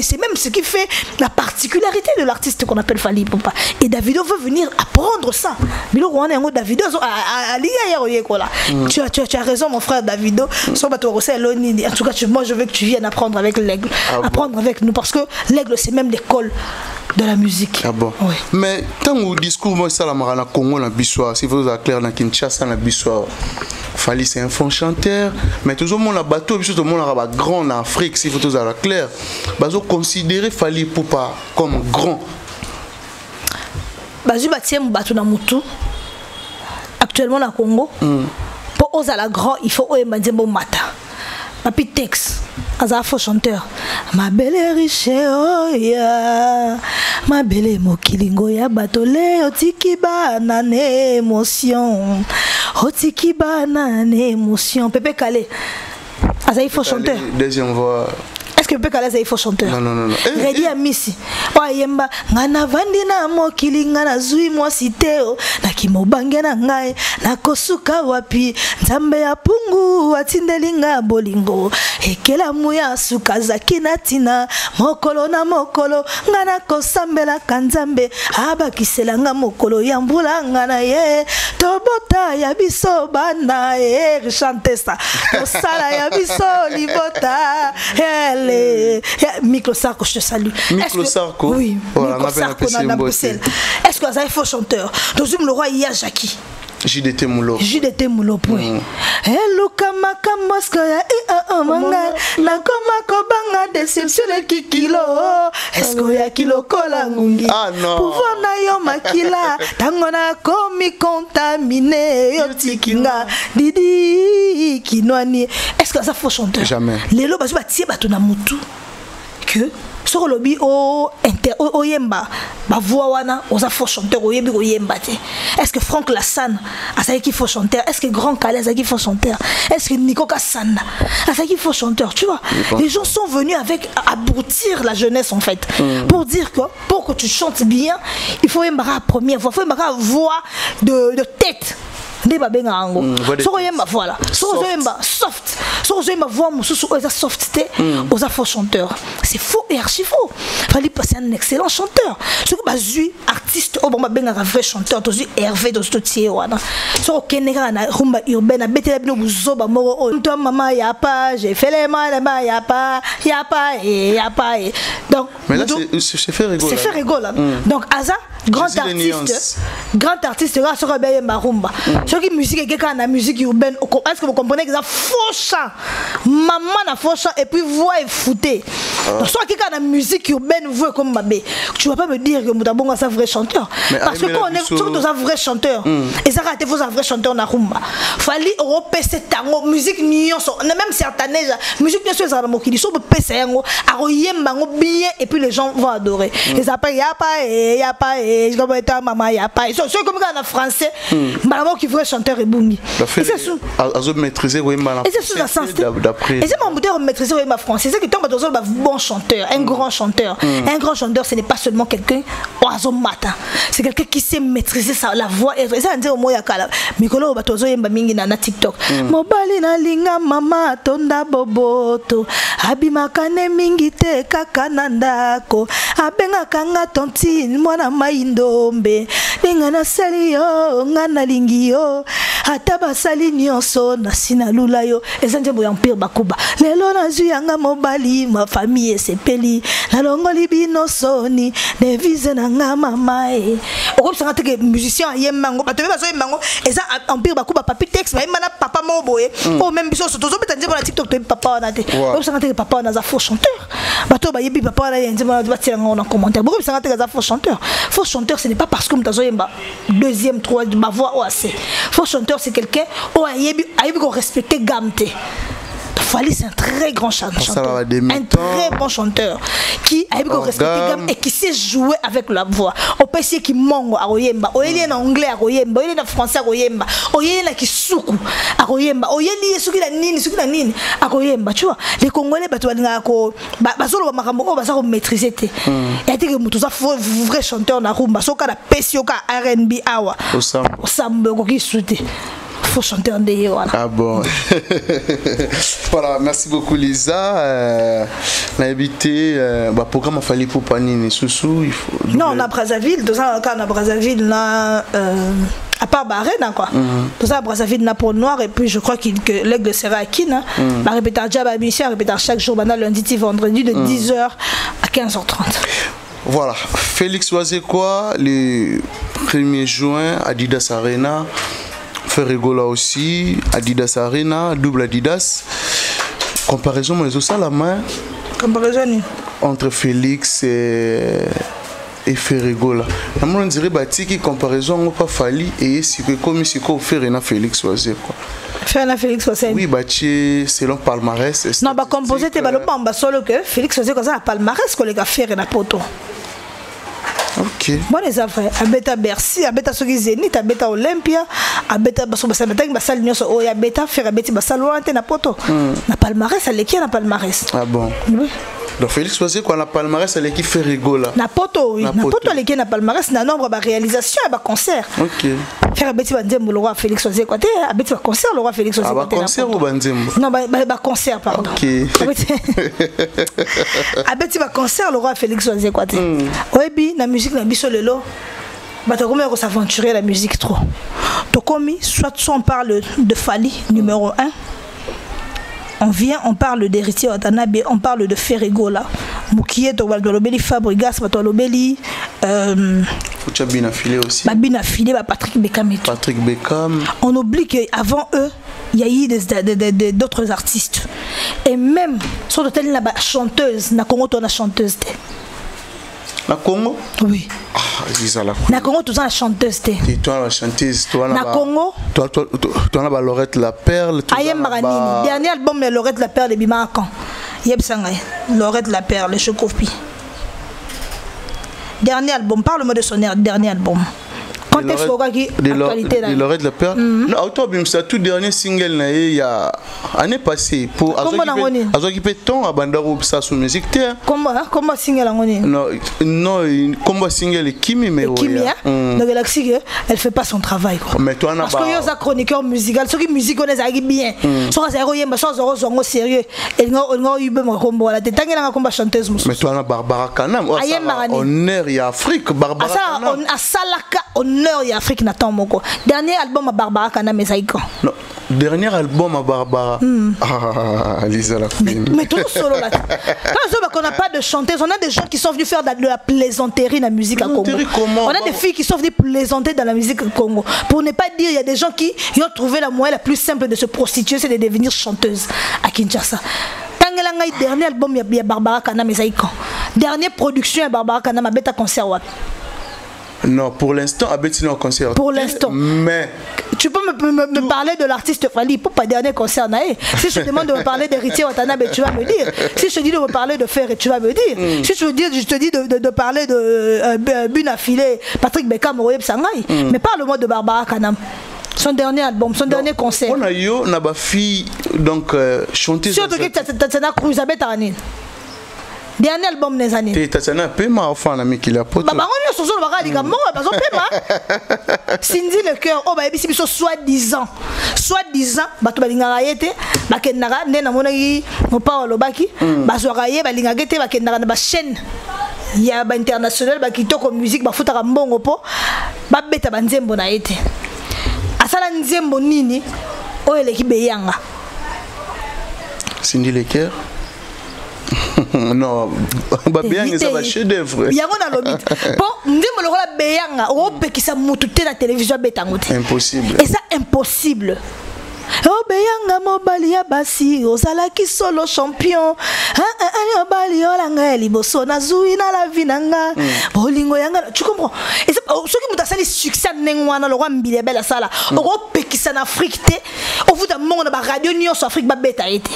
C'est même ce qui fait la particularité de l'artiste qu'on appelle Fali Poupa. Et Davido veut venir apprendre ça. Tu as raison mon frère Davido. En tout cas moi je veux que tu viennes apprendre avec l'aigle. Apprendre avec nous parce que l'aigle c'est même l'école de la musique. Ah bon? Oui. Mais tant au discours moi ça la marana Congo na bissoir si vous êtes clair dans Kinshasa na bissoir. Fali c'est un fond chanteur mais toujours mon bateau tout le monde a grand en Afrique si vous à la claire bazo considérer Fali Poupa comme grand bazu batie mbato na mutu actuellement na Congo pour oser la grand il faut oyemba nzembo mata papi texte aza faux chanteur ma belle riche oya ma belle mokilingo ya batole otiki bana ne émotion otiki bana ne émotion Pepe Calais aza il faut chanteur deuxième voix. Est-ce que Pepe Calais il faut chanteur? Non. Redi Amisi. Oyemba ngana vandi na mokili ngana zui moi siteo na kimobange na ngai na kosuka wapi nzambe ya pungu atindelinga bolingo ekela muya suka zakina tina mokolo na mokolo ngana kosambela kanzambe abakisela nga mokolo ya mbula ngana ye tobota ya biso bana chante ça tosala ya biso libota Miklo Sarko, je te salue. Miklo Sarko? Oui, voilà, Miklo Sarko dans Bruxelles. Est-ce que vous avez faux chanteur? Dans une le roi, il y a Jackie. JDT Moulo. JDT Moulo, point. Hello, Kamaka Moskoya, manga, Nakoma Kobanga, déception de Kikilo. Est-ce qu'il y a Kilo Kolangungi? Ah non. Pouvoir na yo makila, tangona komi contaminé, yo tikinga, Didi, Kinwani. Est-ce que ça faut chanteur? Jamais. Les lobes, bah, tie, bah, ton amutu. Que, sur le lobby, yemba. ba voix wana oza faux chanteur oyebi koyemba te. Est-ce que Franck Lassane a qui faux chanteur? Est-ce que Grand Calais a qui faux chanteur? Est-ce que Nico Kassanda a qui faux chanteur? Tu vois, les gens sont venus avec abrutir la jeunesse en fait, pour dire que pour que tu chantes bien, il faut une première voix, il faut une voix de tête. Voilà. Soft. Soft, aux faux chanteurs. C'est faux et archi faux. Fallait passer un excellent chanteur. Ce que bazui artiste au bon ben un vrai chanteur, tous Hervé de Stotier wana. So kenega na rumba urbaine a bete bino buzoba moro. Toi maman y a pas, j'ai fait les mains là-bas y a pas et. Donc mais là c'est fait rigoler. C'est fait rigoler. Donc Aza grand artiste là sur Rebelle Marumba. Ceux qui musique et quelqu'un la musique urbaine, est-ce que vous comprenez que ça faux chant, maman na faux chant et puis voix et fouté. Donc soit quelqu'un la musique urbaine veut comme Mabé, tu vas pas me dire que Moudabonga c'est un vrai chanteur. Parce que quand on est sur un vrai chanteur, et ça raté vous un vrai chanteur na rumba. Fallait européen cette tango musique nuance, même certaines musique nuance ça la mokili so pesa yango, aroyemba ngo bien et puis les gens vont adorer. Et ça pas y a pas et je comprends ta maman y a pas. C'est comme quand en français, maman qui veut chanteur et bungi. Et c'est sous maîtriser Wemba. Et c'est sous la sens d'après. Et c'est mon moteur maîtriser Wemba français, c'est que tombe dans un bon chanteur, un grand chanteur. Un grand chanteur, ce n'est pas seulement quelqu'un oiseau matin. C'est quelqu'un qui sait maîtriser la voix et ça on dit au moya kala. Mikolo batozo yemba mingi na TikTok. Mobali na linga mama tonda boboto. Abima kane mingi te kaka nandako. Abenga kanga tontine mwana maindombe. Ninga na sali yo ngana lingi yo. Ata basali nyonso na sina lula yo. Ezanje bo empire bakuba. Lelo na zuyanga mobali ma famille sepeli. Na longoli bino soni ne vise na nga mama e. Oko sanga teke musicien yemango batobe bazo yemango eza empire bakuba papi texte ba yemana papa moboye. O même biso so tozo betanje na TikTok to papa na te. Oko sanga teke papa na za faux chanteur. Bato ba yebi papa na yenze na batira nga na commentaire. Oko sanga teke za faux chanteur. Faux chanteur ce n'est pas parce que mtazo yemba deuxième troisième ma voix assez. Faux chanteur c'est quelqu'un où ayebi ko respecter gamte. Fali c'est un très grand chanteur, un très bon chanteur qui a eu respecté gamme et qui sait jouer avec la voix. On peut essayer qui mongo à Oyemba, Oyeli en anglais à Oyemba, Oyeli en français à Oyemba, Oyeli qui soukou à Oyemba, Oyeli souki la nini à Oyemba, tu vois. Les Congolais bah tu vas ko basolo makambo ba ça maîtriser té. Et a dit que mutuza vrai chanteur na rumba, soka la pesioka R&B awa. Osamba ko ki souté. Faut chanter en déo. Ah bon. Voilà, merci beaucoup Lisa. On a habité programme a fallu pour Panini Soussou, il faut. Non, on a Brazzaville, dans un cas on a Brazzaville là à part Barène quoi. Tout ça Brazzaville na pour noir et puis je crois que l'aigle sera à Kina. La répéter Djaba Mission, répéter chaque jour lundi vendredi de 10h à 15h30. Voilà, Félix Oazekwa le 1er juin Adidas Arena. Ferregola aussi, Adidas Arena, double Adidas. Comparaison, mais aussi la main. Comparaison entre Félix et Ferregola. On dirait que comparaison n'a pas fallu et si comme si on fait Félix Oazekwa. Faire Félix Oazekwa. Oui, selon palmarès. Non, composé t'es pas solo que Félix Oazekwa ça palmarès que les gars faire na poto. Ok. Bon les affaires, abeta Bercy, abeta Soki Zénith, abeta Olympia, abeta baso basabeta basal nyonso o ya beta faire abeti basal lointe na poto. Na palmarès aleki na palmarès. Ah bon. Oui. Donc Félix Oazekwa na palmarès aleki fait rigola. Na poto oui, na poto aleki na palmarès na nombre ba réalisation et ba concert. OK. Faire abeti banzembo le roi Félix Oazekwa te, abeti ba concert le roi Félix Oazekwa te. Ba concert ou banzembo? Non, ba concert pardon. OK. Abeti ba concert le roi Félix Oazekwa te. Oyebi na musique na biso lelo batakomi ko s'aventurer la musique trop. Tokomi soit on parle de Fali numéro 1. On parle d'Héritier Watanabe, on parle de Ferregola. Mukié to Lobeli Fabregas, to Lobeli Foucha Binafilé aussi. Binafilé Patrick Beckham et tout. Patrick Beckham. On oublie qu'avant eux, il y a eu d'autres artistes. Et même sur le tel la chanteuse, na Congo to na chanteuse. Na Congo? Oui. Ah, Lisa la. Na Congo tout ça la chanteuse té. Et toi la chanteuse, toi na Congo. Toi la Laurette la Perle. Ayem Maranini. Dernier album mais Laurette la Perle de Bimakan. Yeb Sangay. Laurette la Perle, le Chocopi. Dernier album, parle-moi de son dernier album. Quand est-ce actualité là? Il aurait de la peur. Non, Autobim, c'est tout dernier single il y a année passée pour Azokipe ton à Bandaro ça sous musique. Comment single ngoni? Non, comment single Kimi mais Kimi dans Galaxy elle fait pas son travail quoi. Mais toi parce que il y a un chroniqueur musical, ceux qui musique on est bien. Soit ça royem, soit zongo sérieux. Elle nga eu ben combo la tête ngela combat chanteuse. Mais toi na Barbara Kanam, honneur y Afrique Barbara Kanam. Asalaka honneur y Afrique n'attend moko. Dernier album à Barbara Kanam Mesaïko. Non, dernier album à Barbara. Ah, Lisa la fine. Mais tout solo là. Quand on n'a pas de chanteuse, on a des gens qui sont venus faire de la plaisanterie dans la musique à Congo. On a des filles qui sont venues plaisanter dans la musique au Congo. Pour ne pas dire, il y a des gens qui ont trouvé la moyen la plus simple de se prostituer, c'est de devenir chanteuse à Kinshasa. Dernier album, il y a Barbara Kanam Mesaïko. Dernière production, il y a Barbara Kanam à Beta Concert. Non, pour l'instant, Abetino concert. Pour l'instant. Mais tu peux me parler de l'artiste Fali pour pas dernier concert naé. Si je te demande de me parler d'Héritier Watanabe, tu vas me dire. Si je te dis de me parler de Ferré, tu vas me dire. Si je te dis de parler de Bunafilé, Patrick Beckham, Royeb Sangai. Mais parle-moi de Barbara Kanam. Son dernier album, son dernier concert. On a eu une fille donc chanteuse. Surtout que tu as cru Zabetaranine. Dernier album des années. Tu as un peu ma enfant ami qui l'a pote. Bah on est sur le bagage digamo parce qu'on peut Cindy le cœur oh bah ici soi-disant bah tu balinga yete bah kenara nena mona yi mo pa lobaki bah soiraye balinga gete bah kenara ba chaîne il y a ba international bah kitoko musique bah futa mbongo po bah beta ba nzembo na yete asala nzembo nini o eleki beyanga Cindy le cœur. Non, Babéang ça va chef d'œuvre. Yango na lobit. Bon, ndimo le rola Béanga, o pekisa mutu te na télévision betangote. Impossible. Et ça impossible. Oh Béanga mobali ya basi, ozala ki solo champion. Mobali olanga liboso na zui na la vinanga. Bolingo yanga, tu comprends? Et c'est ceux qui mutasali succès nengwana le roi mbile bela sala. O pekisa na Afrique te, au bout d'un moment na radio nyonso Afrique ba beta été.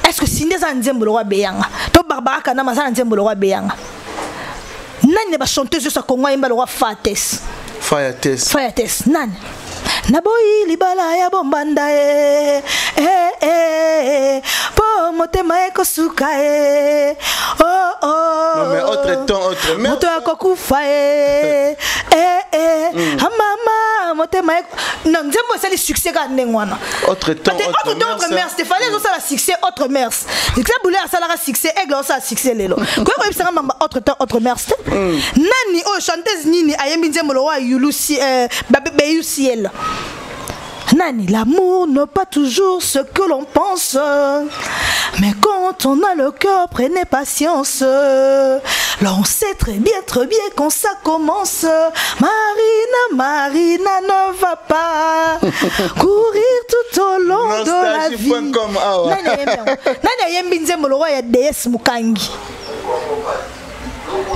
Est-ce que si nous avons un roi Béanga, to Barbara Kanam a un roi Béanga, nan ne chanteuse sur Congo le roi Fates. Fates, nan. Naboyi libala ya bombanda po motema eko suka non mais autre temps autre mais moto akokufa mama motema eko non nzembo c'est le succès ka ndengwana autre temps autre mère Stéphanie ça la succès autre mère c'est boulé ça la succès aigle ça succès lelo quoi ça mamba autre temps autre mère nani o chanteuse nini ayembi nzembo lo wa yulusi Ciel. Nani, l'amour n'est pas toujours ce que l'on pense, mais quand on a le cœur, prenez patience. Là on sait très bien quand ça commence. Marina ne va pas courir tout au long de la vie. Nani ayembi nzembo lo ya DS Mukangi.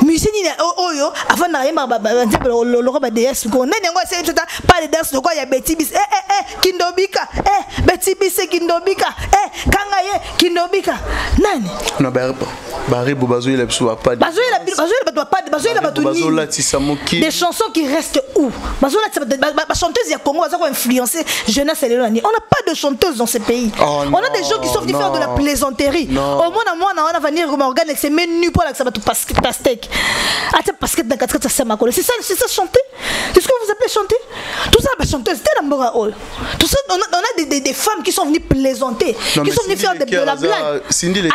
Musini oyo avant na yema le roi DS ko nani ngo c'est pas de danse de quoi ya Betty Bis Kindobika Betty Bis Kindobika kangaye Kindobika nani non bari bobazo il a pas des chansons qui restent où bazo la chanteuse ya Congo bazo influencer jeunesse et on n'a pas de chanteuse dans ce pays on a des gens qui sont venus faire de la plaisanterie au moins on va venir comme organe c'est menu pour la ça va tout pastèque parce que c'est ça chanter c'est ce que vous appelez chanter tout ça la chanteuse c'était la tout ça on a des femmes qui sont venues plaisanter qui sont venues faire de la blague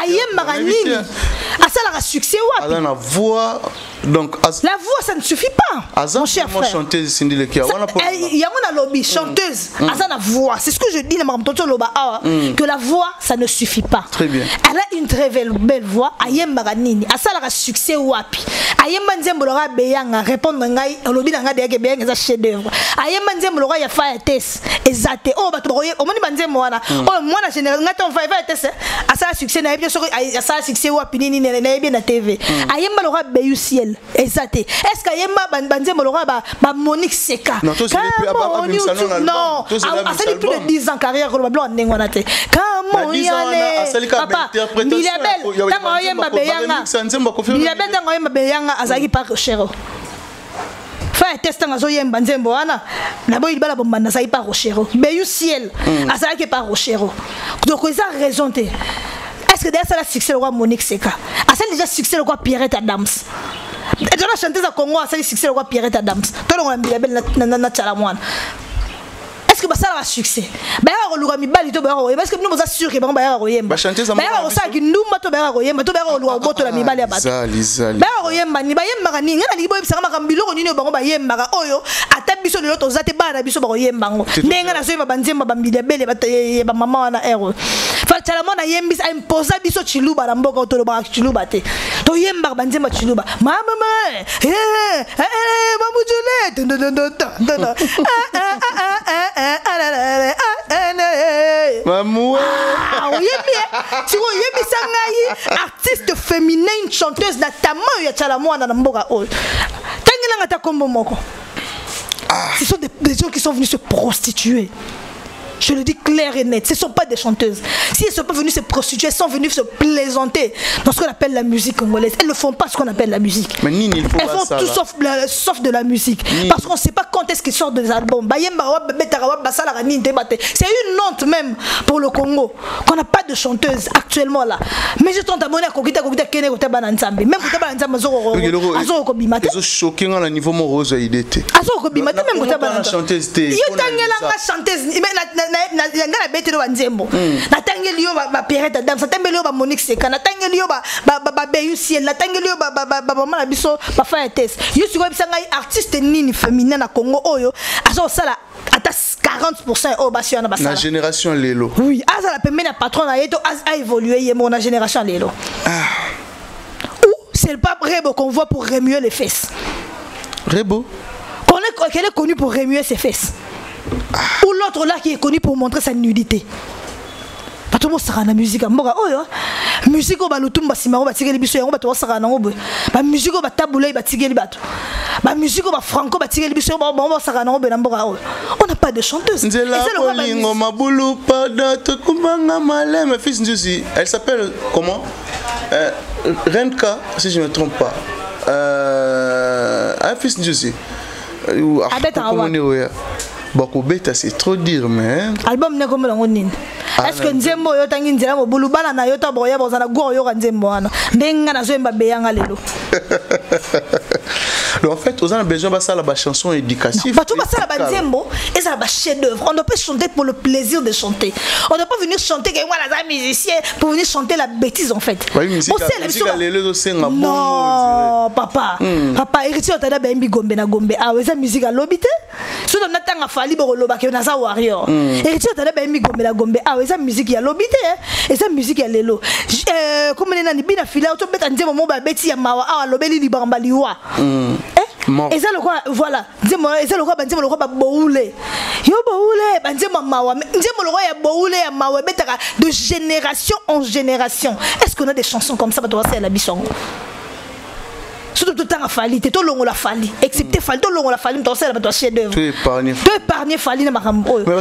ayem maranini à ça la succès la voix donc la voix ça ne suffit pas mon cher frère chanteuse Cindy Le Cœur il y a mon lobby chanteuse à ça la voix c'est ce que je dis que la voix ça ne suffit pas très bien elle a une très belle voix ayem maranini à ça la succès wapi ayemba nzembo lora beyanga répondre ngai lobby nanga de beyanga za chef d'œuvre ayemba nzembo lora ya Fates ezate oh bato boye omoni banzembo wana oh mwana général ngata on Fates à ça succès na bien sûr à ça succès wapi nini na bien na TV ayemba lora Ciel ciel ezate est-ce que yemba banzembo loka ba Monique Seka non toi c'est plus de 10 ans carrière ko ba blanc ndengo na te kamo yale papa Milabel tango yemba beyanga Milabel tango yemba beyanga azaki pa Rochero fa test ngazo yemba nzembo wana na boyi bala bomba na sai pa Rochero beyu ciel azaki pa Rochero donc ça raison te. Est-ce que derrière ça, le succès, le roi Monique Seka? A ça déjà succès, le roi Pierrette Adams. Et tu as chanté à Congo, a ça le succès, le roi Pierrette Adams. Toi, on a mis la belle Natchalamoine. Est-ce que ça a succès? Ben, on a mis balle, parce que nous sommes sûrs que on va royer. Ben, on sait que nous, on va royer, mais tout le monde va mi balle à battre. Ben, royer, mani, ben, marani, on a dit, ça m'a rambilo, on y est, on va y mara, oyo, à ta biso de l'autre, zate ba, na biso royer, bango. Nenga na soima banzem, ba bambile belle, ba maman na ero. Fatchalamon na yembis a imposa biso chiluba na mboka to ba chiluba te. To yemba banzem chiluba. Mama, artiste féminin, chanteuse d'Atama, ce sont des gens qui sont venus se prostituer. Je le dis clair et net, ce ne sont pas des chanteuses. Si elles ne sont pas venues se prostituer, elles sont venues se plaisanter dans ce qu'on appelle la musique congolaise. Elles ne font pas ce qu'on appelle la musique. Mais elles font tout sauf de la musique. Parce qu'on ne sait pas quand est-ce qu'ils sortent des albums. C'est une honte même pour le Congo qu'on n'a pas de chanteuse actuellement là. Mais je tente à monnaie à Kokita Kene Kotaban Ensemble. Même Kotaban Ensemble, Azo Kobimate. C'est choquant à niveau morose à idée. Azo Kobimate, même Kotaban Ensemble. Chanteuse. Nanga la bête de Wanzembo. Natangeli yo ba Pierrette Adams, natangeli yo ba Monique Seka, natangeli yo ba Beyu Ciel, natangeli yo ba maman na biso ba Fire Test. Yo siko bisanga artiste nini féminin na Congo oyo, azo sala ata 40% au basio na basala. La génération Lelo. Oui, aza la pembe na patron na yeto a évolué yemo na génération Lelo. Ou c'est pas Rebo qu'on voit pour remuer les fesses. Rebo qu'elle est connue pour remuer ses fesses. Ou l'autre là qui est connu pour montrer sa nudité. Pas tout le monde sera la musique. Musique au balutumba simaro batigeli biso yango bato sera na obo. Ba musique au bataboulay batigeli bato. Ba musique au franco batigeli biso ba sera na obo na mboka. On n'a pas de chanteuse. Nzela Bolingo Mabulu pada tukumanga malem fils Njusi. Elle s'appelle comment? Renka si je ne me trompe pas. Un fils Njusi. Comment on est? Bakobeta c'est trop dire mais album ne comme lango nini est-ce que nzembo yo tangi nzela mo bulubala na yo ta boya bozana go yo ka nzembo wana ndenga na zo mba beyanga lelo. En fait aux a besoin de la chanson éducative ba to ba sala ba nzembo et ça ba chef d'œuvre. On ne peut chanter pour le plaisir de chanter. On ne peut pas venir chanter que moi la musicien pour venir chanter la bêtise en fait. Non papa papa héritier tada ba mbi gombe na gombe ah eza musique à lobité so na tanga fali bo loba ke na za warrior héritier tada ba mbi gombe na gombe ah eza musique ya lobité et ça musique ya lelo comme nena ni bina fila to beta nzembo mo ba beti ya mawa ah lobeli libamba liwa et ça le quoi voilà nzembo et ça le quoi banzembo le quoi ba boule yo boule banzembo mawa nzembo le quoi ya boule ya mawa beta de génération en génération. Est-ce qu'on a des chansons comme ça ba to va la bisongo surtout tout le temps à Fali, tout le long la Fali, excepté Fali, tout le long la Fali, tu sais la chef d'œuvre. Tu épargnes Fali na makambo. Est-ce que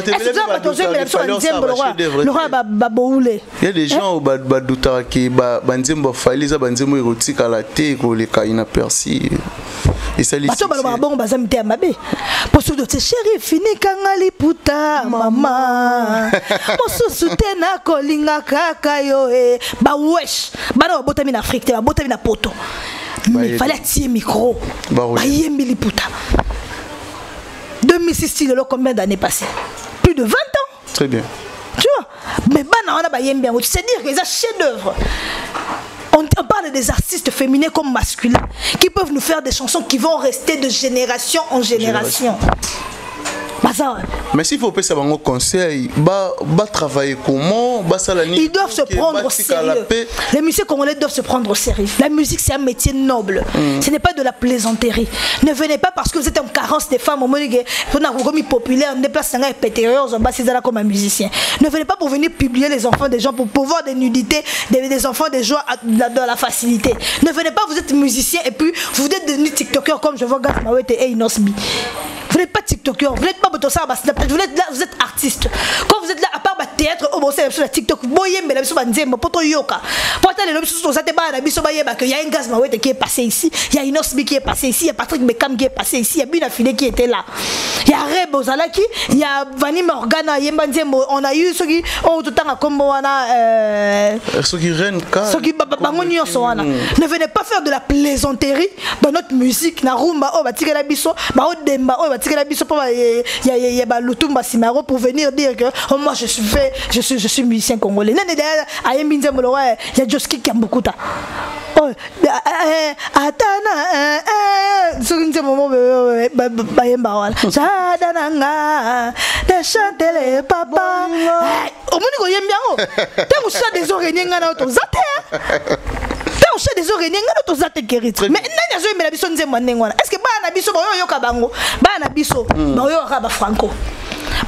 le roi baboule. Il y a des gens au badouta qui banzembo Fali za banzembo erotique à la thé ko le ka inaperçu. Et ça bato baloba bon bazamite ya mabe. Poso de chéri fini kangali puta mama. Poso soutena kolinga kaka yo ba wesh. Bana botami na Afrique, ba botami na poto. Mais il fallait tirer micro. Bayembi puta. 2006, il y a combien d'années passées? Plus de 20 ans. Très bien. Tu vois? Mais bana on a bayembi. C'est-à-dire qu'ils ont chef d'œuvre. On parle des artistes féminins comme masculins qui peuvent nous faire des chansons qui vont rester de génération en génération. Mais s'il faut passer un conseil, travailler comment, ils doivent se prendre au sérieux. Les musiciens congolais doivent se prendre au sérieux. La musique, c'est un métier noble. Ce n'est pas de la plaisanterie. Ne venez pas parce que vous êtes en carence des femmes, vous êtes populaire, comme un musicien. Ne venez pas pour venir publier les enfants des gens, pour voir des nudités, des enfants des joies dans la facilité. Ne venez pas, vous êtes musicien et puis vous êtes devenu TikToker comme je vois Gas Mawete et Inosbi. Vous n'êtes pas TikToker, vous n'êtes pas Botosa, vous êtes là, vous êtes artiste. Quand vous êtes là, à part le théâtre, sur la TikTok, vous voyez, mais la yoka. Pourtant, les il y a un Gas Mawete qui est passé ici, il y a Inosbi qui est passé ici, il y a Patrick Bekam qui est passé ici, il y a Buna File qui était là. Il y a Rebo Zalaki, il y a Vani Morgana, on a eu ceux qui ont tout le temps à Komboana. Ceux qui Renka. Ne venez pas faire de la plaisanterie dans notre musique. Na rumba, oh, batika la biso, ba odemba, oh, batika la biso, il y a Lutumba Simaro pour venir dire que oh, moi je suis musicien congolais. Il y a Joski qui a beaucoup de oh, Atana, ce moment, de chanter les papas. Au moins, il y a bien. Tant que ça des oreilles, on cherche des oreilles, on cherche des oreilles. Mais est-ce que Banabiso, Banabiso, Banabiso, Franco?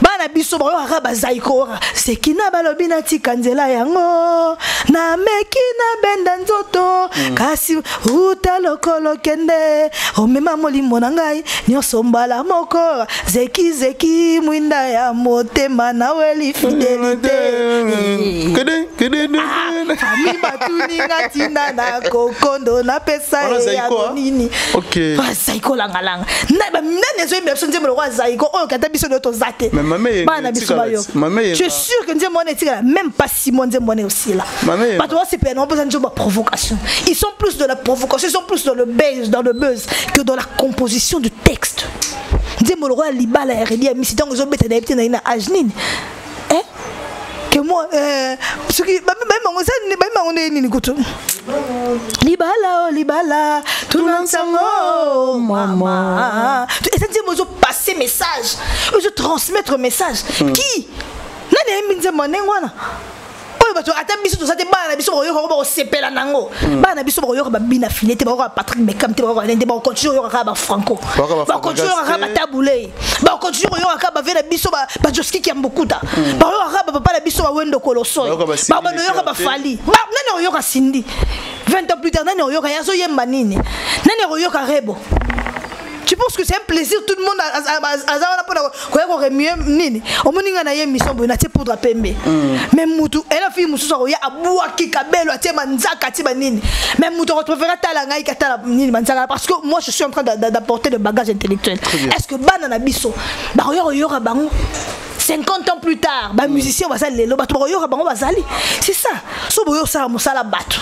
Bana biso ba yo zaiko sekina balobina tikanzela yango na mekina benda nzoto kasi uta lokolo kende omema molimo na ngai nyonso mbala moko zeki mwinda ya motema na weli fidelité kede fami batuni ngatina na kokondo na pesa ya nini OK zaiko langa na nezo yembe biso nzembo kwa zaiko oyo kata biso do to zate. Je suis sûr que Dieu même pas Simon Dieu aussi là. Provocation. Ils sont plus de la provocation, ils sont plus dans le buzz que dans la composition du texte. Dieu me le roi libala et dit mais si donc ils ont bêté d'habiter dans une ajnine. Hein? Que moi ce qui même on est ni kutu. Libala tout le monde sango maman. Et ça dit moi je passer message, je transmettre message. Qui? Nani minze monengwana. Oyo bato atabiso to sate bana biso oyo ko ba sepela nango. Bana biso oyo ba bina filete ba Patrick Bekam te ba lende ba continue oyo ka ba Franco. Ba continue ka ba Taboulé. Ba continue oyo ka ba vela biso ba Joski qui ambokuta. Ba oyo ka ba papa la biso ba Wendo Kolosoy. Ba ba oyo ka ba Fali. Ba nani oyo ka Cindy. 20 ans plus tard nani oyo ka yazo yemba nini. Nani oyo ka Rebo. Tu penses que c'est un plaisir tout le monde a pour remuer nini au moninga na ye mission bona te poudre pembe même mutu elle a fille musu so ya abuaki kabelo atie manzaka ti banini même mutu préfère talanga ikatala nini manzaka parce que moi je suis en train d'apporter le bagage intellectuel. Est-ce que bana na biso ba yo bango 50 ans plus tard ba musicien va ça lelo ba to yo bango bazali c'est ça so boyo ça musala bato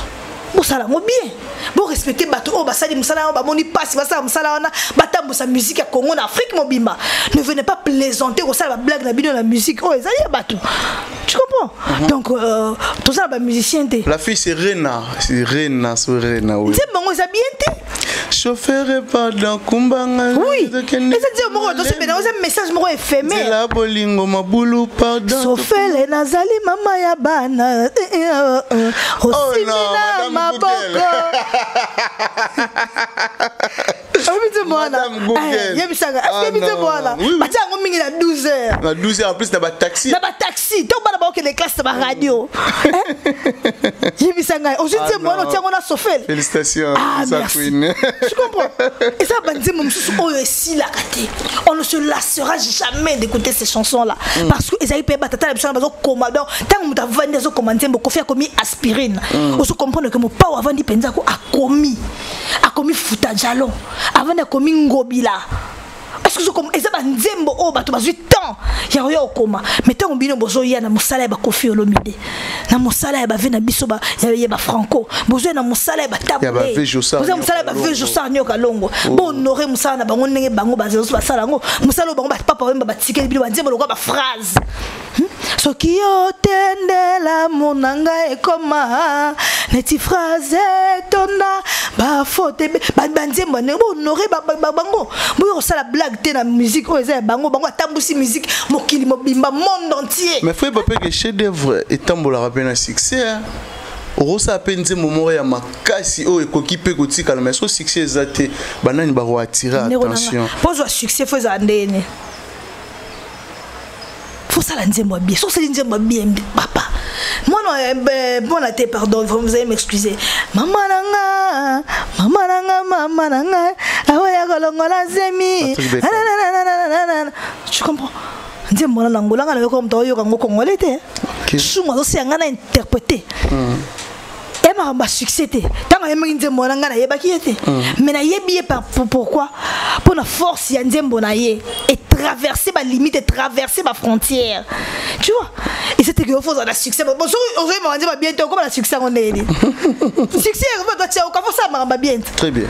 Moussala mo bien. Bon respecter bateau oh basali moussala ba moni passe basala moussala ona batambo sa musique à Congo en Afrique mon bimba. Ne venez pas plaisanter au ça la blague la bidon la musique. Oh ezali bateau. Tu comprends? Donc tout ça ba musicien té. La fille c'est Rena oui. C'est bon ça bien té. Chauffeur pas dans Kumbanga. Oui. Et ça dit moi c'est dans un message moi éphémère. La bolingo mabulu pardon. Chauffeur nazali mama ya bana. Aussi mina maboko. Madame Google. Il est-ce que voilà. Batia ngo mingi na 12h. Na 12h en plus na ba taxi. Na ba taxi. Donc ba ba que les classes de la radio. Yebisanga. Aujourd'hui moi on tient on a chauffeur. Félicitations sa queen. Tu comprends? Et ça banzi mon mususu oyo esi la kate. On ne se lassera jamais d'écouter ces chansons là parce que ezali pe batata la biso bazo commandant tant muta vandi zo commander mo kofi akomi aspirine. On se comprend que mon pao avant di penza ko akomi futa jalon avant de komi ngobila. Est-ce que comme ezaba nzembo o bato bazui temps ya yo okoma mais tant bino bozo ya na musala ba Kofi Olomide na musala ba vena biso ba ya ba Franco bozo na musala ba Taboulé ya ba Vejosa bozo musala ba Vejosa nyoka longo bon honorer musala na bango ndenge bango bazo basala ngo musala bango ba papa wemba ba tikeli bilo nzembo lokwa ba phrase soki otendela monanga ekoma neti phrase tona ba faute ba nzembo ne honorer bango boyo sala blague te na musique o eza bango atambusi musique mokili mobimba monde entier. Mais frère papa que chef d'œuvre etambola rapena un succès. Rosa penze moment ya makasi o ekoki pe kotika mais so succès ezate banani ba attirer attention. Pose succès faut andene. Faut ça la nzembo bien. So c'est nzembo bien papa. Moi non bon te pardon, vous allez m'excuser. Maman nanga awa kolongola zemi. Tu comprends? Nzembo na ngolanga na ko mto yo kango congolais te. Souma so c'est ngana interpréter. Et ma succès te. Tant que nzembo na ngana yeba ki était. Mais na yebi pourquoi? Pour la force ya nzembo na ye et traverser ma limite et traverser ma frontière. Tu vois? Et c'était que faut la succès. Bon, aujourd'hui m'a dit bientôt comme la succès on est. Succès on doit tirer au café ça m'a bien. Très bien.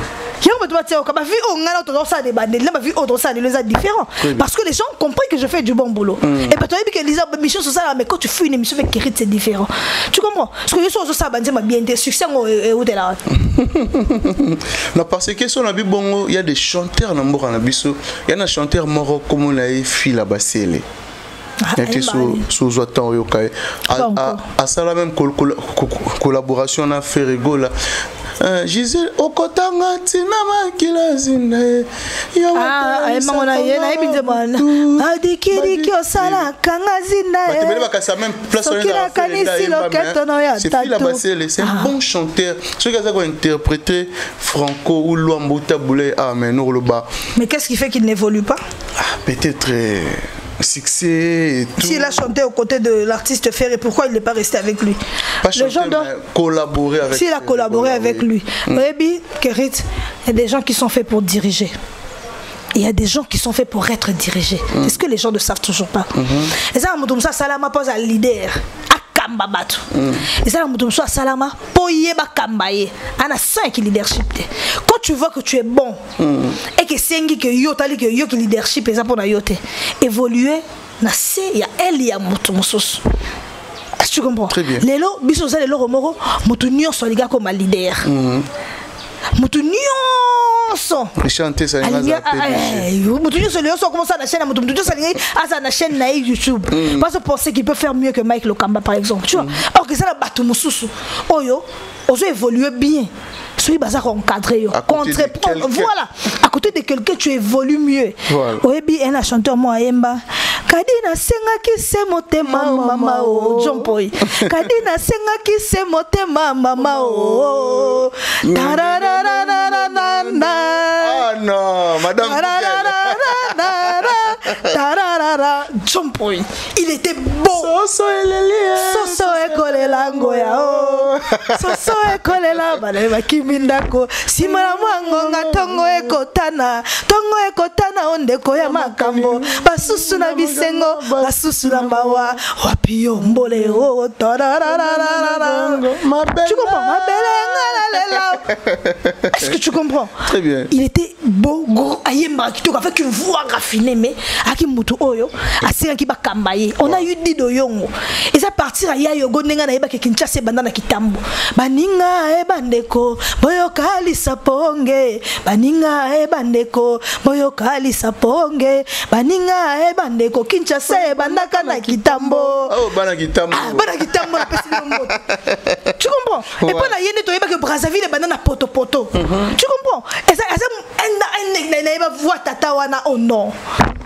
On doit tirer au café vu on a autre ça des bandes. Là ma vie autre ça les différents parce que les gens comprennent que je fais du bon boulot. Et pas toi que les émissions sur ça mais quand tu fais une émission avec Kérit c'est différent. Tu comprends? Parce que les choses ça bande m'a bien succès où t'es là. Non parce que sur la Bibongo il y a des chanteurs na mboka na biso. Il y a un chanteur moro comme on a fille là-bas c'est sous attend yokai à ça la même collaboration na Ferrego là Gisèle okotanga tina makila zinde yo mangona ye na ebinzemana adikiri kyo sala kanga zinda batebele bakasa même place on c'est un bon chanteur ce qui a interprété Franco ou Luambuta Boulé mais non le bas mais qu'est-ce qui fait qu'il n'évolue pas? Peut-être succès et tout. S'il a chanté aux côtés de l'artiste Ferré, pourquoi il n'est pas resté avec lui? Pas chanter, gens doivent collaborer avec lui. S'il a collaboré avec lui. Baby, Kérit, il y a des gens qui sont faits pour diriger. Il y a des gens qui sont faits pour être dirigés. Est-ce que les gens ne savent toujours pas? Et ça, ça, Salama pose un leader. Kamba batu. Et ça, la salama, poye ba kambaye. Ana 5 leadership. Quand tu vois que tu es bon, et que c'est que yo tali que yo qui leadership et ça pour na yote, évoluer, na c'est il y a elle il y a mutumosos. Est-ce que tu comprends? Très bien. Lelo biso za lelo romoro mutunyo so liga comme leader. Mutunyo so. Chanter ça mutunyo so lelo so comment ça na chaîne mutunyo ça asa na chaîne na YouTube. Parce que penser qu'il peut faire mieux que Mike Lokamba par exemple, tu vois. Or que ça la batu mususu. Oyo, ozo évoluer bien. Soyez bazar encadré, voilà. À côté de quelqu'un, tu évolues mieux. Oyebi un chanteur moi Yemba. Kadina senga ki se motema mama o Jompoy. Kadina senga ki se motema mama o. Ah non, madame. Jompoy. Il était beau. Soso eleli. Soso ekole lango ya o. Soso ekole la baleba kimindako. Simala mwango ngatongo ekotana. Tongo ekotana ondeko ya makambo. Basusu na bisengo, basusu na mawa. Wapi yo mbole o. Tu comprends? Est-ce que tu comprends? Très bien. Il était beau, gros, ayemba, avec une voix raffinée, mais avec une moto oyo, assez qui va kambaye. On a eu dit de yongo. Et ça partir à Yayogo Nenga na Eba Kinshasa Bandana Kitambo. Baninga e bandeko, boyokali saponge. Baninga e bandeko, boyokali saponge. Baninga e bandeko, Kinshasa Bandaka na Kitambo. Oh, Bana Kitambo. Bana Kitambo na pesi l'ombo. Tu comprends? Et pas la yende to Eba que Brazzaville bandana poto poto. Tu comprends? Et ça va voir tata wana oh non.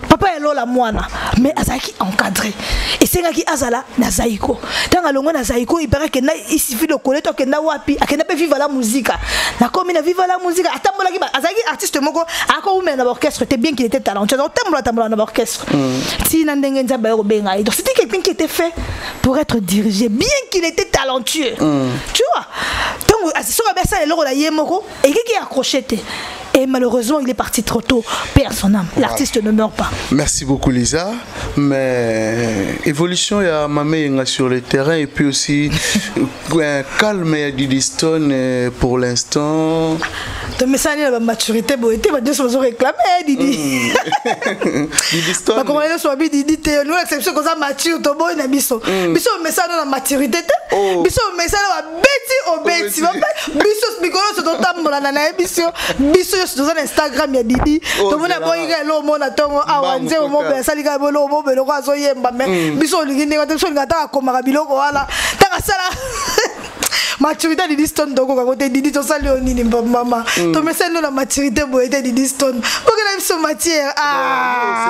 Papa est là moana mais azaki encadré et c'est qui azala na zaiko tant alongo na zaiko il paraît que il suffit de connaître que na wapi akena pe vivre la musique na comme na vivre la musique atambola ki azaki artiste moko ako mais na orchestre c'était bien qu'il était talentueux tambola na orchestre si na ndenge nzamba yo benga donc c'était quelqu'un qui était fait pour être dirigé bien qu'il était talentueux tu vois donc sur ça le la yemoko et qui accroché Et malheureusement, il est parti trop tôt. Père son âme. L'artiste ne meurt pas. Merci beaucoup Lisa. Mais évolution, il y a Mamé sur le terrain et puis aussi calme, il y a Didi Stone pour l'instant. De message la maturité, beauté, va dire ce que réclamer Didi. Didi Stone. Comment elle soit Didi Théo, nous l'exception comme ça mature, to boy na biso. Biso message dans la maturité. Biso message la bêti au bêti. Biso mikolo se dotambola na na biso. Biso sur Instagram ya Didi. To mona boy ga lo mona tongo awanze o mobe salika bolo mobe lo kwa zo yemba me. Biso lingi ngata biso ngata komaka biloko wala. Taka sala maturité Didi Stone donc quand côté Didi to sali onini mama to message la maturité boyete Didi Stone pour que la biso matière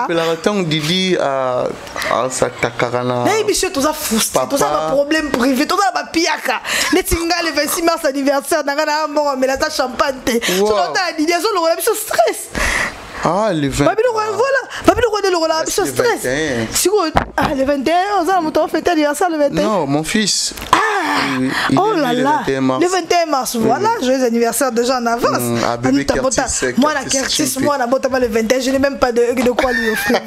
c'est la temps Didi à sa takarana na biso to ça frustré to ça problème privé to ça ba piaka les tinga le 26 mars anniversaire na ngana mbongo mais la ta champagne te so ta Didi so lo la biso stress. Ah, le 20. Papi, le stress. Si vous, le 21, on fait l'anniversaire le 21. Non, mon fils. Oh là là. Le 21 mars, voilà, joyeux anniversaire déjà en avance. Moi, la Curtis, moi, la botte le 21, je n'ai même pas de quoi lui offrir.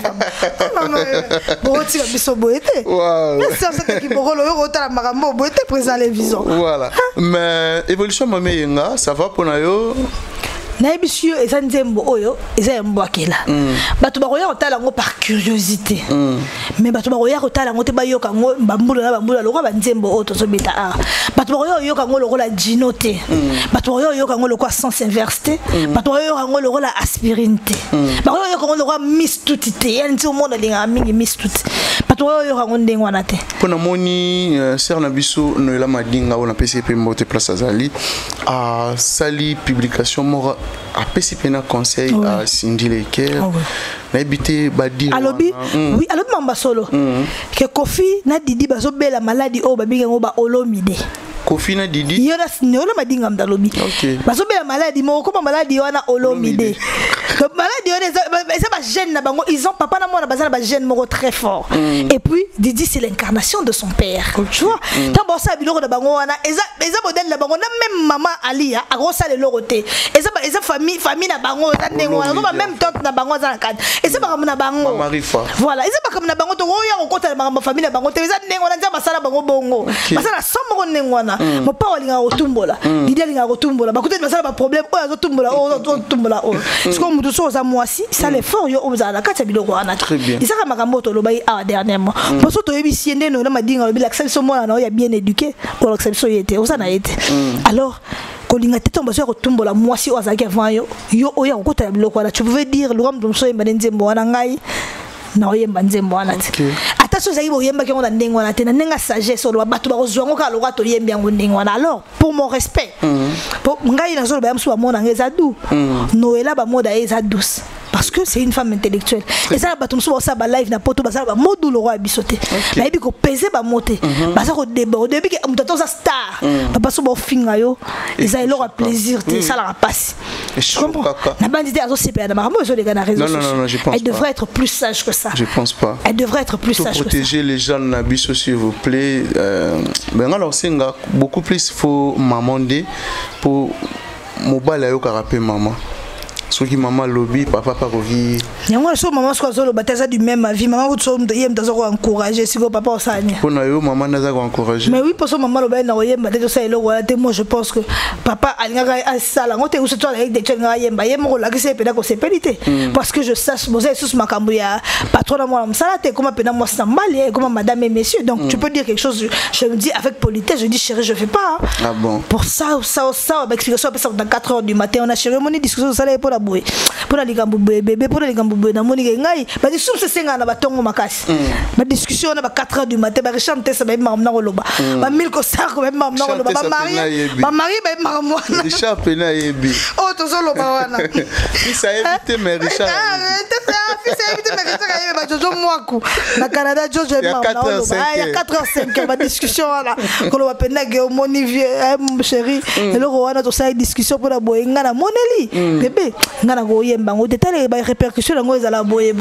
Bon, tu vas biso boété. Merci à cette équipe. La marambo boété présent les visons. Voilà. Mais évolution, maman Yenga, ça va pour nous? Naibisio eza nzembo oyo eza mbwakela bato bakoya kotala ngo par curiosité mais bato bakoya kotala ngo te bayoka ngo bambula lokwa banzembo oyo tozobeta bato bakoya yoka ngo lokola Gino te bato bakoya yoka ngo lokwa sens inverse te bato bakoya yoka ngo lokola aspirine te bakoya yoka ngo lokwa miss tuti te yani nti omona linga mingi miss tuti bato bakoya yoka ngo ndenge wana te pona moni ser na biso no ela madinga ona PCP mbote place azali a sali publication mora a PCP na conseil à Cindy Leker na ebité badire alobi oui alobi mamba solo que Kofi na Didi bazo bela maladie o babinga ngo ba olomide Kofi na Didi yona sinolo madinga mdalobi bazo bela maladie mo ko maladie wana olomide maladie wana ça ba gène na bango ils ont papa na mona bazana ba gène moko très fort et puis Didi c'est l'incarnation de son père tu vois tant bon ça biloko na bango wana eza modèle na bango na même maman Alia a gros ça le loroté eza famille na bango na ndenge wana no même tante na bango za na cadre et c'est pas comme na bango voilà eza pas comme na bango to ya ko kota na famille na bango te eza ndenge wana nza masala bango bongo masala somo ndenge wana mo pa walinga kotumbola Didi alinga kotumbola ba kote masala ba problème o azo tumbola o c'est comme mutu so za mwasi ça l'effort yo ozala kati biloko wana isaka makambo to lobai a dernièrement parce que to yebisi ndeno na madinga lobi l'accès so mona na ya bien éduqué pour l'accès so yete osana yete alors kolinga tete mbaso kotumbola mwasi ozaki avant yo oya kokota biloko wana tu pouvais dire lo ngam so yemba nzembo wana ngai na oyemba nzembo wana te attention zayi oyemba ke ngona ndenge wana te na ndenga sagesse lo bato ba kozwango ka lo to yemba ngo ndenge wana alors pour mon respect pour ngai na zo ba msu ba mona ngeza du noela ba moda eza douce parce que c'est une femme intellectuelle et ça bato msu ba sa ba live na poto ba sa ba modu lo roi bisoté na yebi ko peser ba moté ba sa ko déborder bi ke mutato za star papa so ba finga yo eza elo a plaisir te ça la passe je comprends na bandité azo CPA na marambo zo les gars na réseaux sociaux elle devrait être plus sage que ça je pense pas elle devrait être plus sage que ça protéger les gens na biso s'il vous plaît ben alors singa beaucoup plus faut maman pour mobile yo karape maman ce qui maman lobby papa pas revi yango so maman so zo lo bataza du même vie maman so yem dazo ko encourager si ko papa osanya pona yo maman naza ko encourager mais oui pour so maman lo ba na yemba te so elo wala te moi je pense que papa alinga asala ngote uso to avec des tchenga yemba yemo la que c'est pena ko sepelité parce que je sache boza sous makambo ya patron na moi msala te comme pena moi sambali comme madame et messieurs donc tu peux dire quelque chose je me dis avec politesse je dis chérie je fais pas ah bon pour ça explication ça dans 4h du matin on a cérémonie discussion ça pour la boue pour la ligambo bébé pour la ligambo na moni ngai ba discussion c'est senga na batongo makasi ba discussion na ba 4h du matin ba chanter ça ba mamna koloba ba mil ko sa ko ba mamna koloba ba mari ba mamwa Richard pena yebi oh to solo ba wana ça éviter mais Richard ça éviter mais Richard ba jojo mwaku na Canada jojo mamna koloba ya 4h05 ba discussion là koloba pena ge moni vieux chéri eloko wana to sa discussion pour la boyenga na moneli bébé ngana go yemba ngo detale ba répercussion ngo ezala boye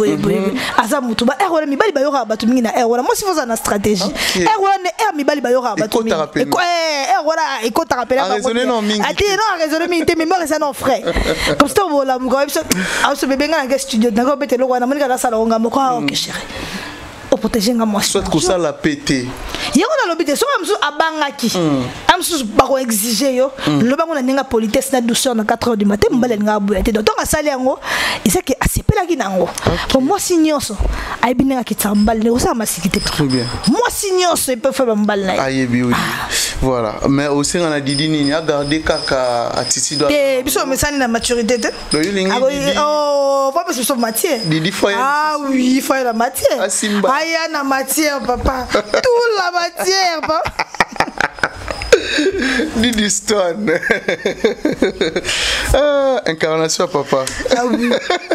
asa mutu ba erreur mibali ba yoka batu mingi na erreur moi si vous en a stratégie erreur ne er mibali ba yoka batu mingi voilà et quand tu rappelles à raisonner non mingi à dire non à raisonner mingi mémoire ça non frère comme ça voilà mon gars ce bébé dans le studio dans le bété le roi na monika la sala on ngamo quoi ok chérie au protéger ngamo soit que ça la pété il y a on a l'obité soit amsu abangaki amsu bako exiger yo le bango na ninga politesse na douceur na 4h du matin mbale nga boyate donc on a salé yango et c'est que asepela ki nango pour moi signonso ay binanga kitambal ne osa masikité très bien moi signonso il peut faire mbal na ayebi oui voilà mais aussi on a Didi ni a gardé kaka atisi do eh biso mesani na maturité te oh faut pas se sauver matière Didi foyer ah oui foyer la matière aya na matière papa tout la matière papa Didi Stone incarnation papa ah oui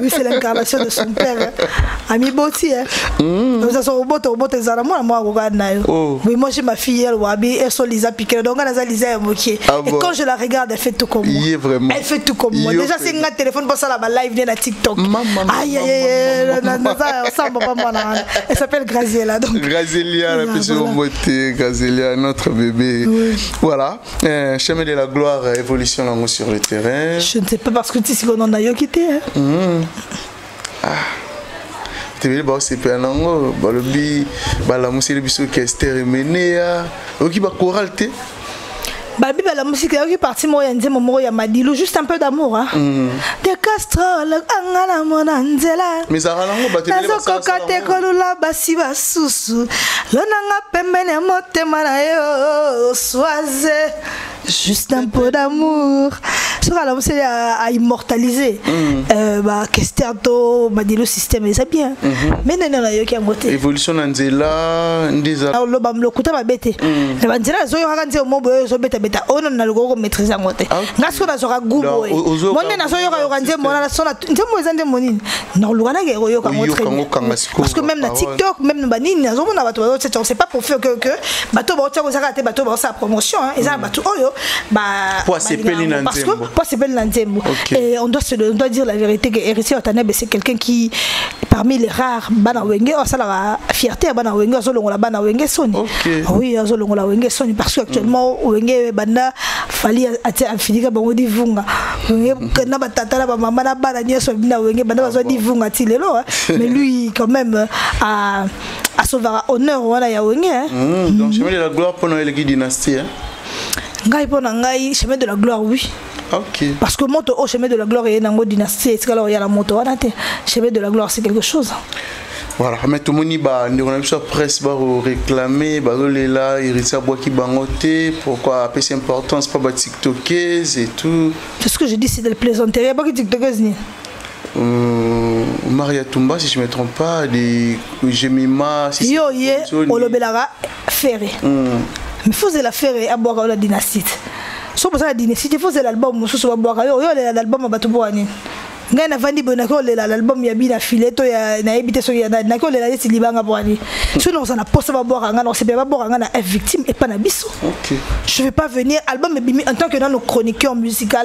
c'est l'incarnation de son père ami Boti nous ça au bote zara moi regarde na yo oui moi j'ai ma fille elle wabi elle so Lisa Piqué donc elle a Lisa moqué et quand je la regarde elle fait tout comme moi elle fait tout comme moi déjà c'est un téléphone pour ça la live na TikTok aïe ça pas moi elle s'appelle Graziella donc Graziella la petite beauté Graziella notre bébé voilà chemin de la gloire évolution sur le terrain je ne sais pas parce que tu sais qu'on en a yo quitté TV ba c'est nango ba lobi ba la musique biso orchestre menea oki ba choral te Babi la musique qui parti moi yande momo ya Madilu juste un peu d'amour hein de Castrol angala monanzela mais ça rango ba tele ba ça kokate kolula basi basusu lonanga pembene motema na yo soise juste un peu d'amour sur la musique à immortaliser bah Casterto Madilu système et ça bien mais non non yo qui ngote évolution nanzela ndiza lo bam lo kuta ba bete ba nzela zo yo kanze mo boyo zo beta beta ono na logo maîtriser ngote ngaso na zo ka gubo monne na zo yo ka kanze mona na sona nzemo ezande monini na lugana ke yo ka ngotre parce que même na TikTok même ba nini na zo mona bato ba c'est pas pour faire que bato ba otsa ko zakate bato ba sa promotion eza bato oyo ba pour sepeli na parce que pour sepeli na nzembo et on doit dire la vérité que Héritier Otanebe c'est quelqu'un qui parmi les rares bana wenge o sala la fierté bana wenge zo longola bana wenge soni oui zo longola wenge soni parce que actuellement wenge banda fali ati afidika bango divunga wenge na batata na ba mama na bana nyeso bina wenge banda bazo divunga ti lelo mais lui quand même a sauvera honneur wala ya wenge donc chemin de la gloire pour Noël qui dynastie ngai pona ngai chemin de la gloire oui. Ok. Parce que moto au chemin de la gloire et nango dynastie c'est alors il y a la moto wana te chemin de la gloire c'est quelque chose. Voilà, mais tout le monde ba on a besoin presse ba réclamer ba là Héritier Boaki bangoté pourquoi c'est importance pas ba TikTokers et tout. C'est ce que je dis c'est de la plaisanterie pas que TikTokers ni. Maria Tumba si je me trompe pas des Jemima si yo ye olobelara ferré. Mais faut la ferré à boire la dynastie. So pour ça la dynastie il faut l'album mususu ba boire yo l'album ba to boani. Ngai na vandi bona ko l'album ya bina fileto ya na ebité so ya na ko lela ti libanga boani. Sinon ça na poste ba boire nga non c'est pas boire nga na victime et pas na biso. OK. Je vais pas venir album en tant que dans nos chroniqueurs musicaux.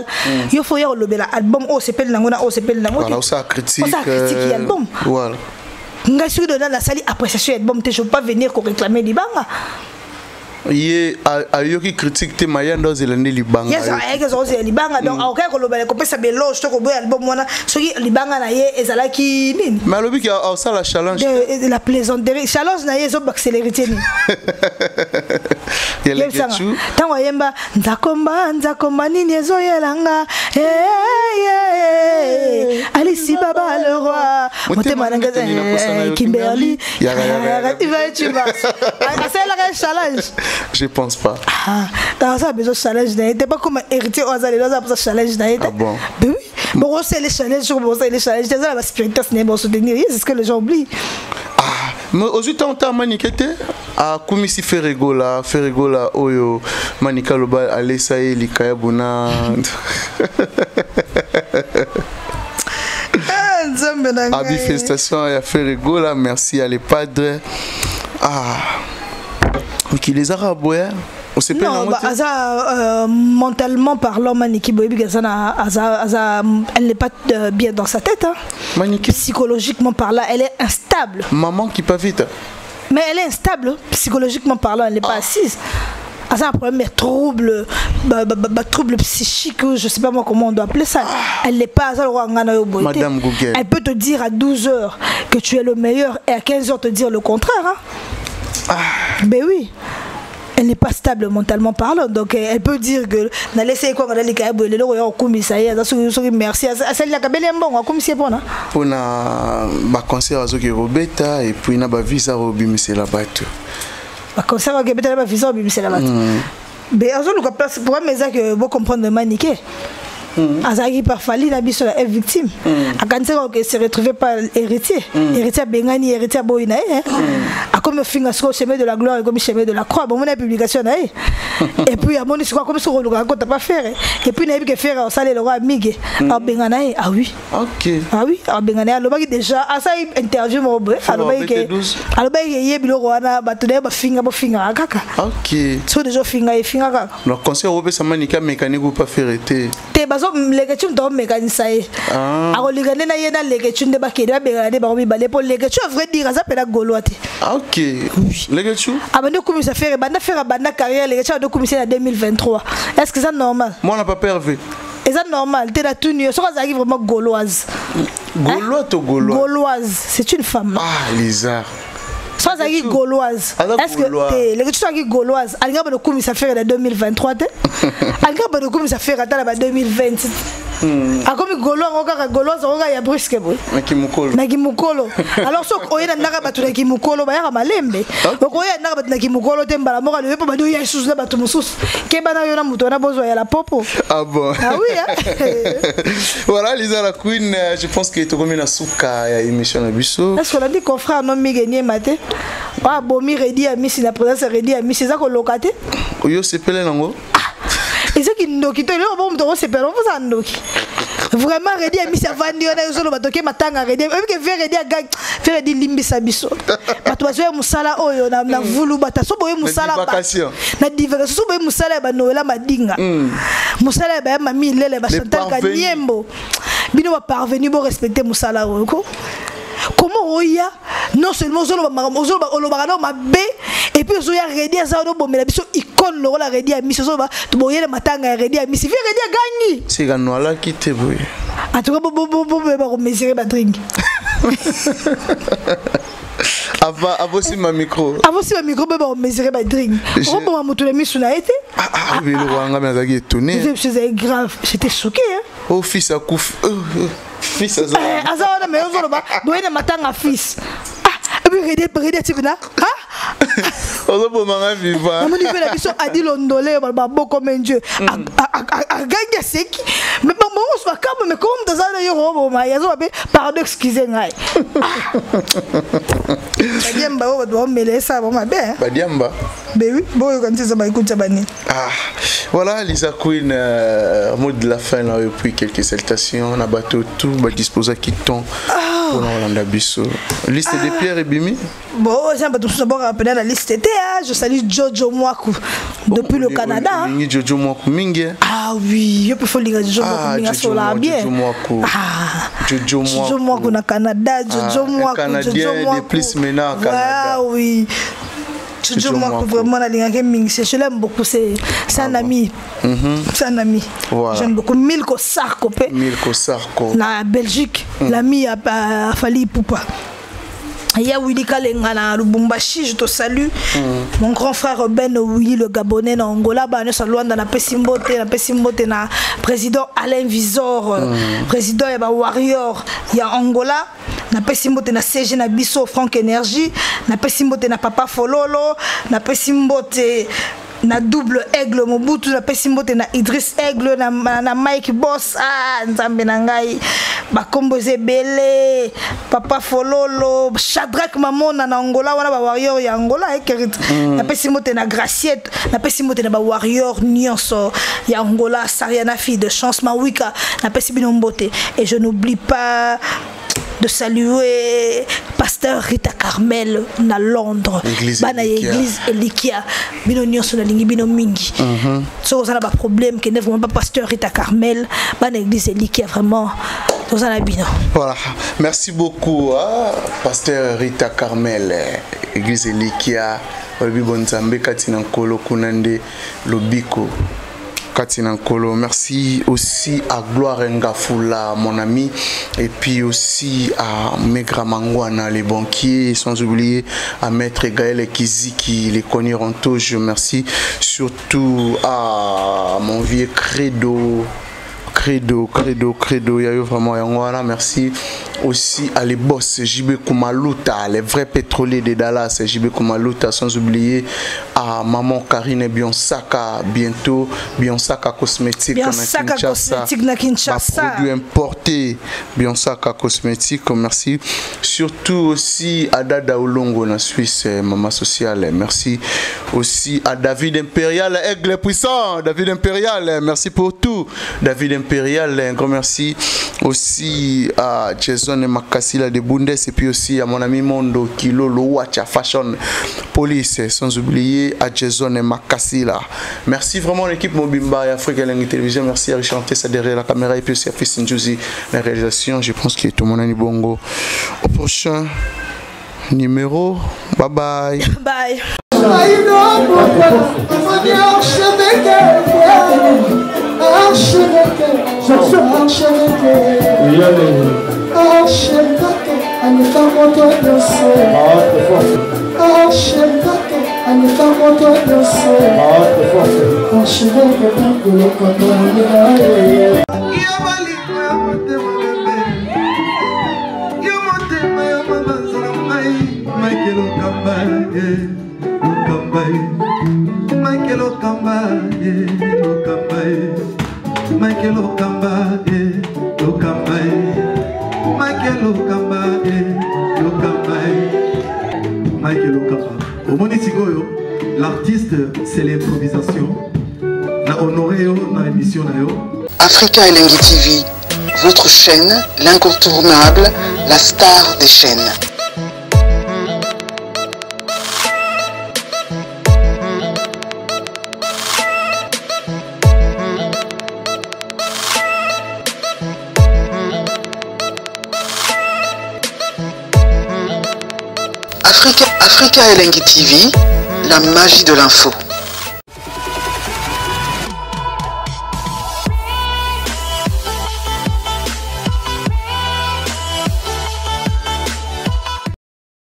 Il faut y lobela album oh c'est pel nango na oh c'est pel nango. Voilà ça critique. Ça critique album. Voilà. Ngai sur dans la salle appréciation album te je peux pas venir ko réclamer libanga. Ye ayo qui critique te mayando zelande libanga yes ayeke zo zelande libanga donc aucun ko lobela ko pesa beloge to ko boya album wana soki libanga na ye ezalaki nini mais lobi ki au ça la challenge de la plaisanterie challenge na ye zo accélérer tini yele kechu tango yemba nzakomba nini ezo yelanga Alice Baba le roi motema nanga Kimberly tu vas c'est la challenge. Je pense pas. Dans ça besoin de challenge n'était pas comme héritier aux allées dans ça challenge n'était. Ah bon. Oui. Bon c'est les challenges, bon c'est les challenges. C'est ça la spiritualité n'est pas soutenir, c'est ce que les gens oublient. Ah, mais aujourd'hui t'as maniquete à Kumisi Ferregola oyo manika loba alesa elikaya buna. Abi félicitations à Ferregola, merci à les padres. Ah. Qui les arabes ouais on sait pas mentalement parlant Maniki Boyebi elle n'est pas bien dans sa tête hein. Maniki psychologiquement parlant elle est instable maman qui pas vite mais elle est instable psychologiquement parlant elle n'est pas assise un problème de trouble, trouble psychique, je sais pas moi comment on doit appeler ça. Elle n'est pas Madame Google. Elle peut te dire à 12h que tu es le meilleur et à 15h te dire le contraire. Hein? Ben oui. Elle n'est pas stable mentalement parlant, donc elle peut dire que n'a laissé quoi dans les cas où le royaume comme ça y a merci à celle là kabele mbongo comme c'est bon pour na ba concert azoki robeta et puis na ba visa robimise la bato ba concert que beta ba visa robimise la bato mais azo le place pour mais ça que vous comprendre maniqué azaki par fali na biso la victime akantseka que se retrouver par héritier héritier bengani héritier boyina a comme finga sur chemin de la gloire et comme chemin de la croix bon mon publication na et puis à mon quoi comme sur le raconte pas faire et puis na que faire au salé le roi migue a bengana ah oui OK ah oui a bengana alobaki déjà asa interview mo boy alobaki yebilo wana batune ba finga kaka OK so déjà finga kaka le conseil robé ça manika mécanique ou pas faire été bazo legetu ndo mécanicien ako ligane na yena legetu nde bakede ba bengana ba mibale pour legetu à vrai dire ça pela goloate OK legetu abande komisa faire banda carrière legetu a commencé en 2023 est-ce que c'est normal moi on n'a pas pervé est ça normal t'es la tenue so ça arrive vraiment gauloise gauloise c'est une femme Lisa soit ça qui gauloise est-ce que les gens qui gauloise alga ba comme ça fait en 2023 alga ba comme ça fait en 2020 a comme gauloise on gauloise on ya brusque boy na kimukolo alors so oyena ndaka batu na kimukolo ba ya malembe donc oyena ndaka batu na kimukolo tembala moka le pa do ya sous na batu mususu ke bana yona muto na bozo ya la popo bon oui voilà Lisa la Queen je pense que tu comme na souka ya émission na biso est-ce que la dit confrère non migenier maté bomi redi à Miss la présence redi à Miss ça ko lokate yo sepele nango et ce qui ndoki to le bon to sepele on vous andoki vraiment redi à Miss avandi on a solo batoke matanga redi et que faire redi à gag faire redi limbisa biso bato bazoya musala oyo na vulu bata so boye musala na diversion so boye musala ba noela madinga musala ba mami lele ba chantal ka niembo bino ba parvenu bo respecter musala oyo ko comment oya non seulement olobarano mabe et puis ozoya redi aza no bomela biso icône lo la redi a miso zoba to boyele matanga redi a misi fi redi a gagni c'est gano ala kite boy en tout cas ba mesurer ba drink Avosi ma micro ba mesurer ba drink on ba moto le miso na été mais le wanga mais azaki étonné c'est grave j'étais choqué oh fils a couf fils aza wana mais on zoba boyele matanga fils redi tikuna ozo bomanga viva na moni fait biso adi londolé ba boko mendieu a gagné seki mais bon on se va comme mais comme dans ça yo robo ma yazo be pardon excusez ngai badiamba o do mele ça bon ma bien badiamba oui bon quand ça ba écoute bani voilà Lisa Queen mot de la fin là et puis quelques salutations na bateau tout ba disposer qui ton pour Rolanda Bisso liste de Pierre et Bimi bon j'aime pas tout d'abord rappeler la liste était je salue Jojo Mwaku depuis le Canada Jojo Mwaku mingi oui je peux faire les Jojo Mwaku mingi sur la bien Jojo Mwaku na Canada Jojo Mwaku Canadien de plus maintenant Canada oui Jojo Mwaku vraiment la ligne mingi je l'aime beaucoup c'est un ami c'est un ami j'aime beaucoup Milko Sarko na Belgique l'ami a Fali Poupa. Ya Willy Kalenga na Lubumbashi, je te salue. Mon grand frère Ben Willy le Gabonais na Angola, ba ne salwanda na Pesimbote na président Alain Visor, président ya ba Warrior ya Angola, na Pesimbote na CG na Biso Frank Energy, na Pesimbote na Papa Fololo, na Pesimbote na double aigle Mobutu na Pesimbote na Idriss Aigle na Mike Boss nzambe na ngai bakomboze bele Papa Fololo Shadrack Mamona na Angola wana ba warrior ya Angola ekerit na Pesimbote na Graciette na Pesimbote na ba warrior nyonso ya Angola Sariana fille de chance Mawika na Pesibino Mbote et je n'oublie pas de saluer pasteur Rita Carmel na Londres bana église Elikia bino nyonso na lingi bino mingi so ça n'a pas problème que ne vraiment pas pasteur Rita Carmel bana église Elikia vraiment ça n'a bino voilà merci beaucoup pasteur Rita Carmel église Elikia Olbi Bonzambe Katina Nkolo Kunande Lobiko Katina Nkolo. Merci aussi à Gloire Ngafula, mon ami, et puis aussi à Megra Mangwana, les banquiers, sans oublier à Maître Gaël Kiziki, les Conirantos. Je merci surtout à mon vieux Credo, il y a eu vraiment un merci aussi à les boss JB Kumaluta, les vrais pétroliers de Dallas, JB Kumaluta, sans oublier à maman Karine Bionsaka, bientôt Bionsaka Cosmétique na Kinshasa, produit importé Bionsaka Cosmétique. Merci surtout aussi à Dada Olongo na Suisse, maman sociale. Merci aussi à David Impérial, aigle puissant, David Impérial, merci pour tout David Impérial. Un grand merci aussi à Jason et Makasila de Bundes, et puis aussi à mon ami Mondo Kilo Lowacha Fashion Police, sans oublier à Jason et Makasila. Merci vraiment à l'équipe Mobimba et Afrique Langue Télévision. Merci à Richard Tessa derrière la caméra, et puis aussi à Fils Njouzi la réalisation. Je pense que tout le monde est bongo. Au prochain numéro. Bye bye. Bye. L'artiste, c'est l'improvisation. La honoré dans l'émission. Africa Elengi TV, votre chaîne, l'incontournable, la star des chaînes. Africa Elengi TV, la magie de l'info.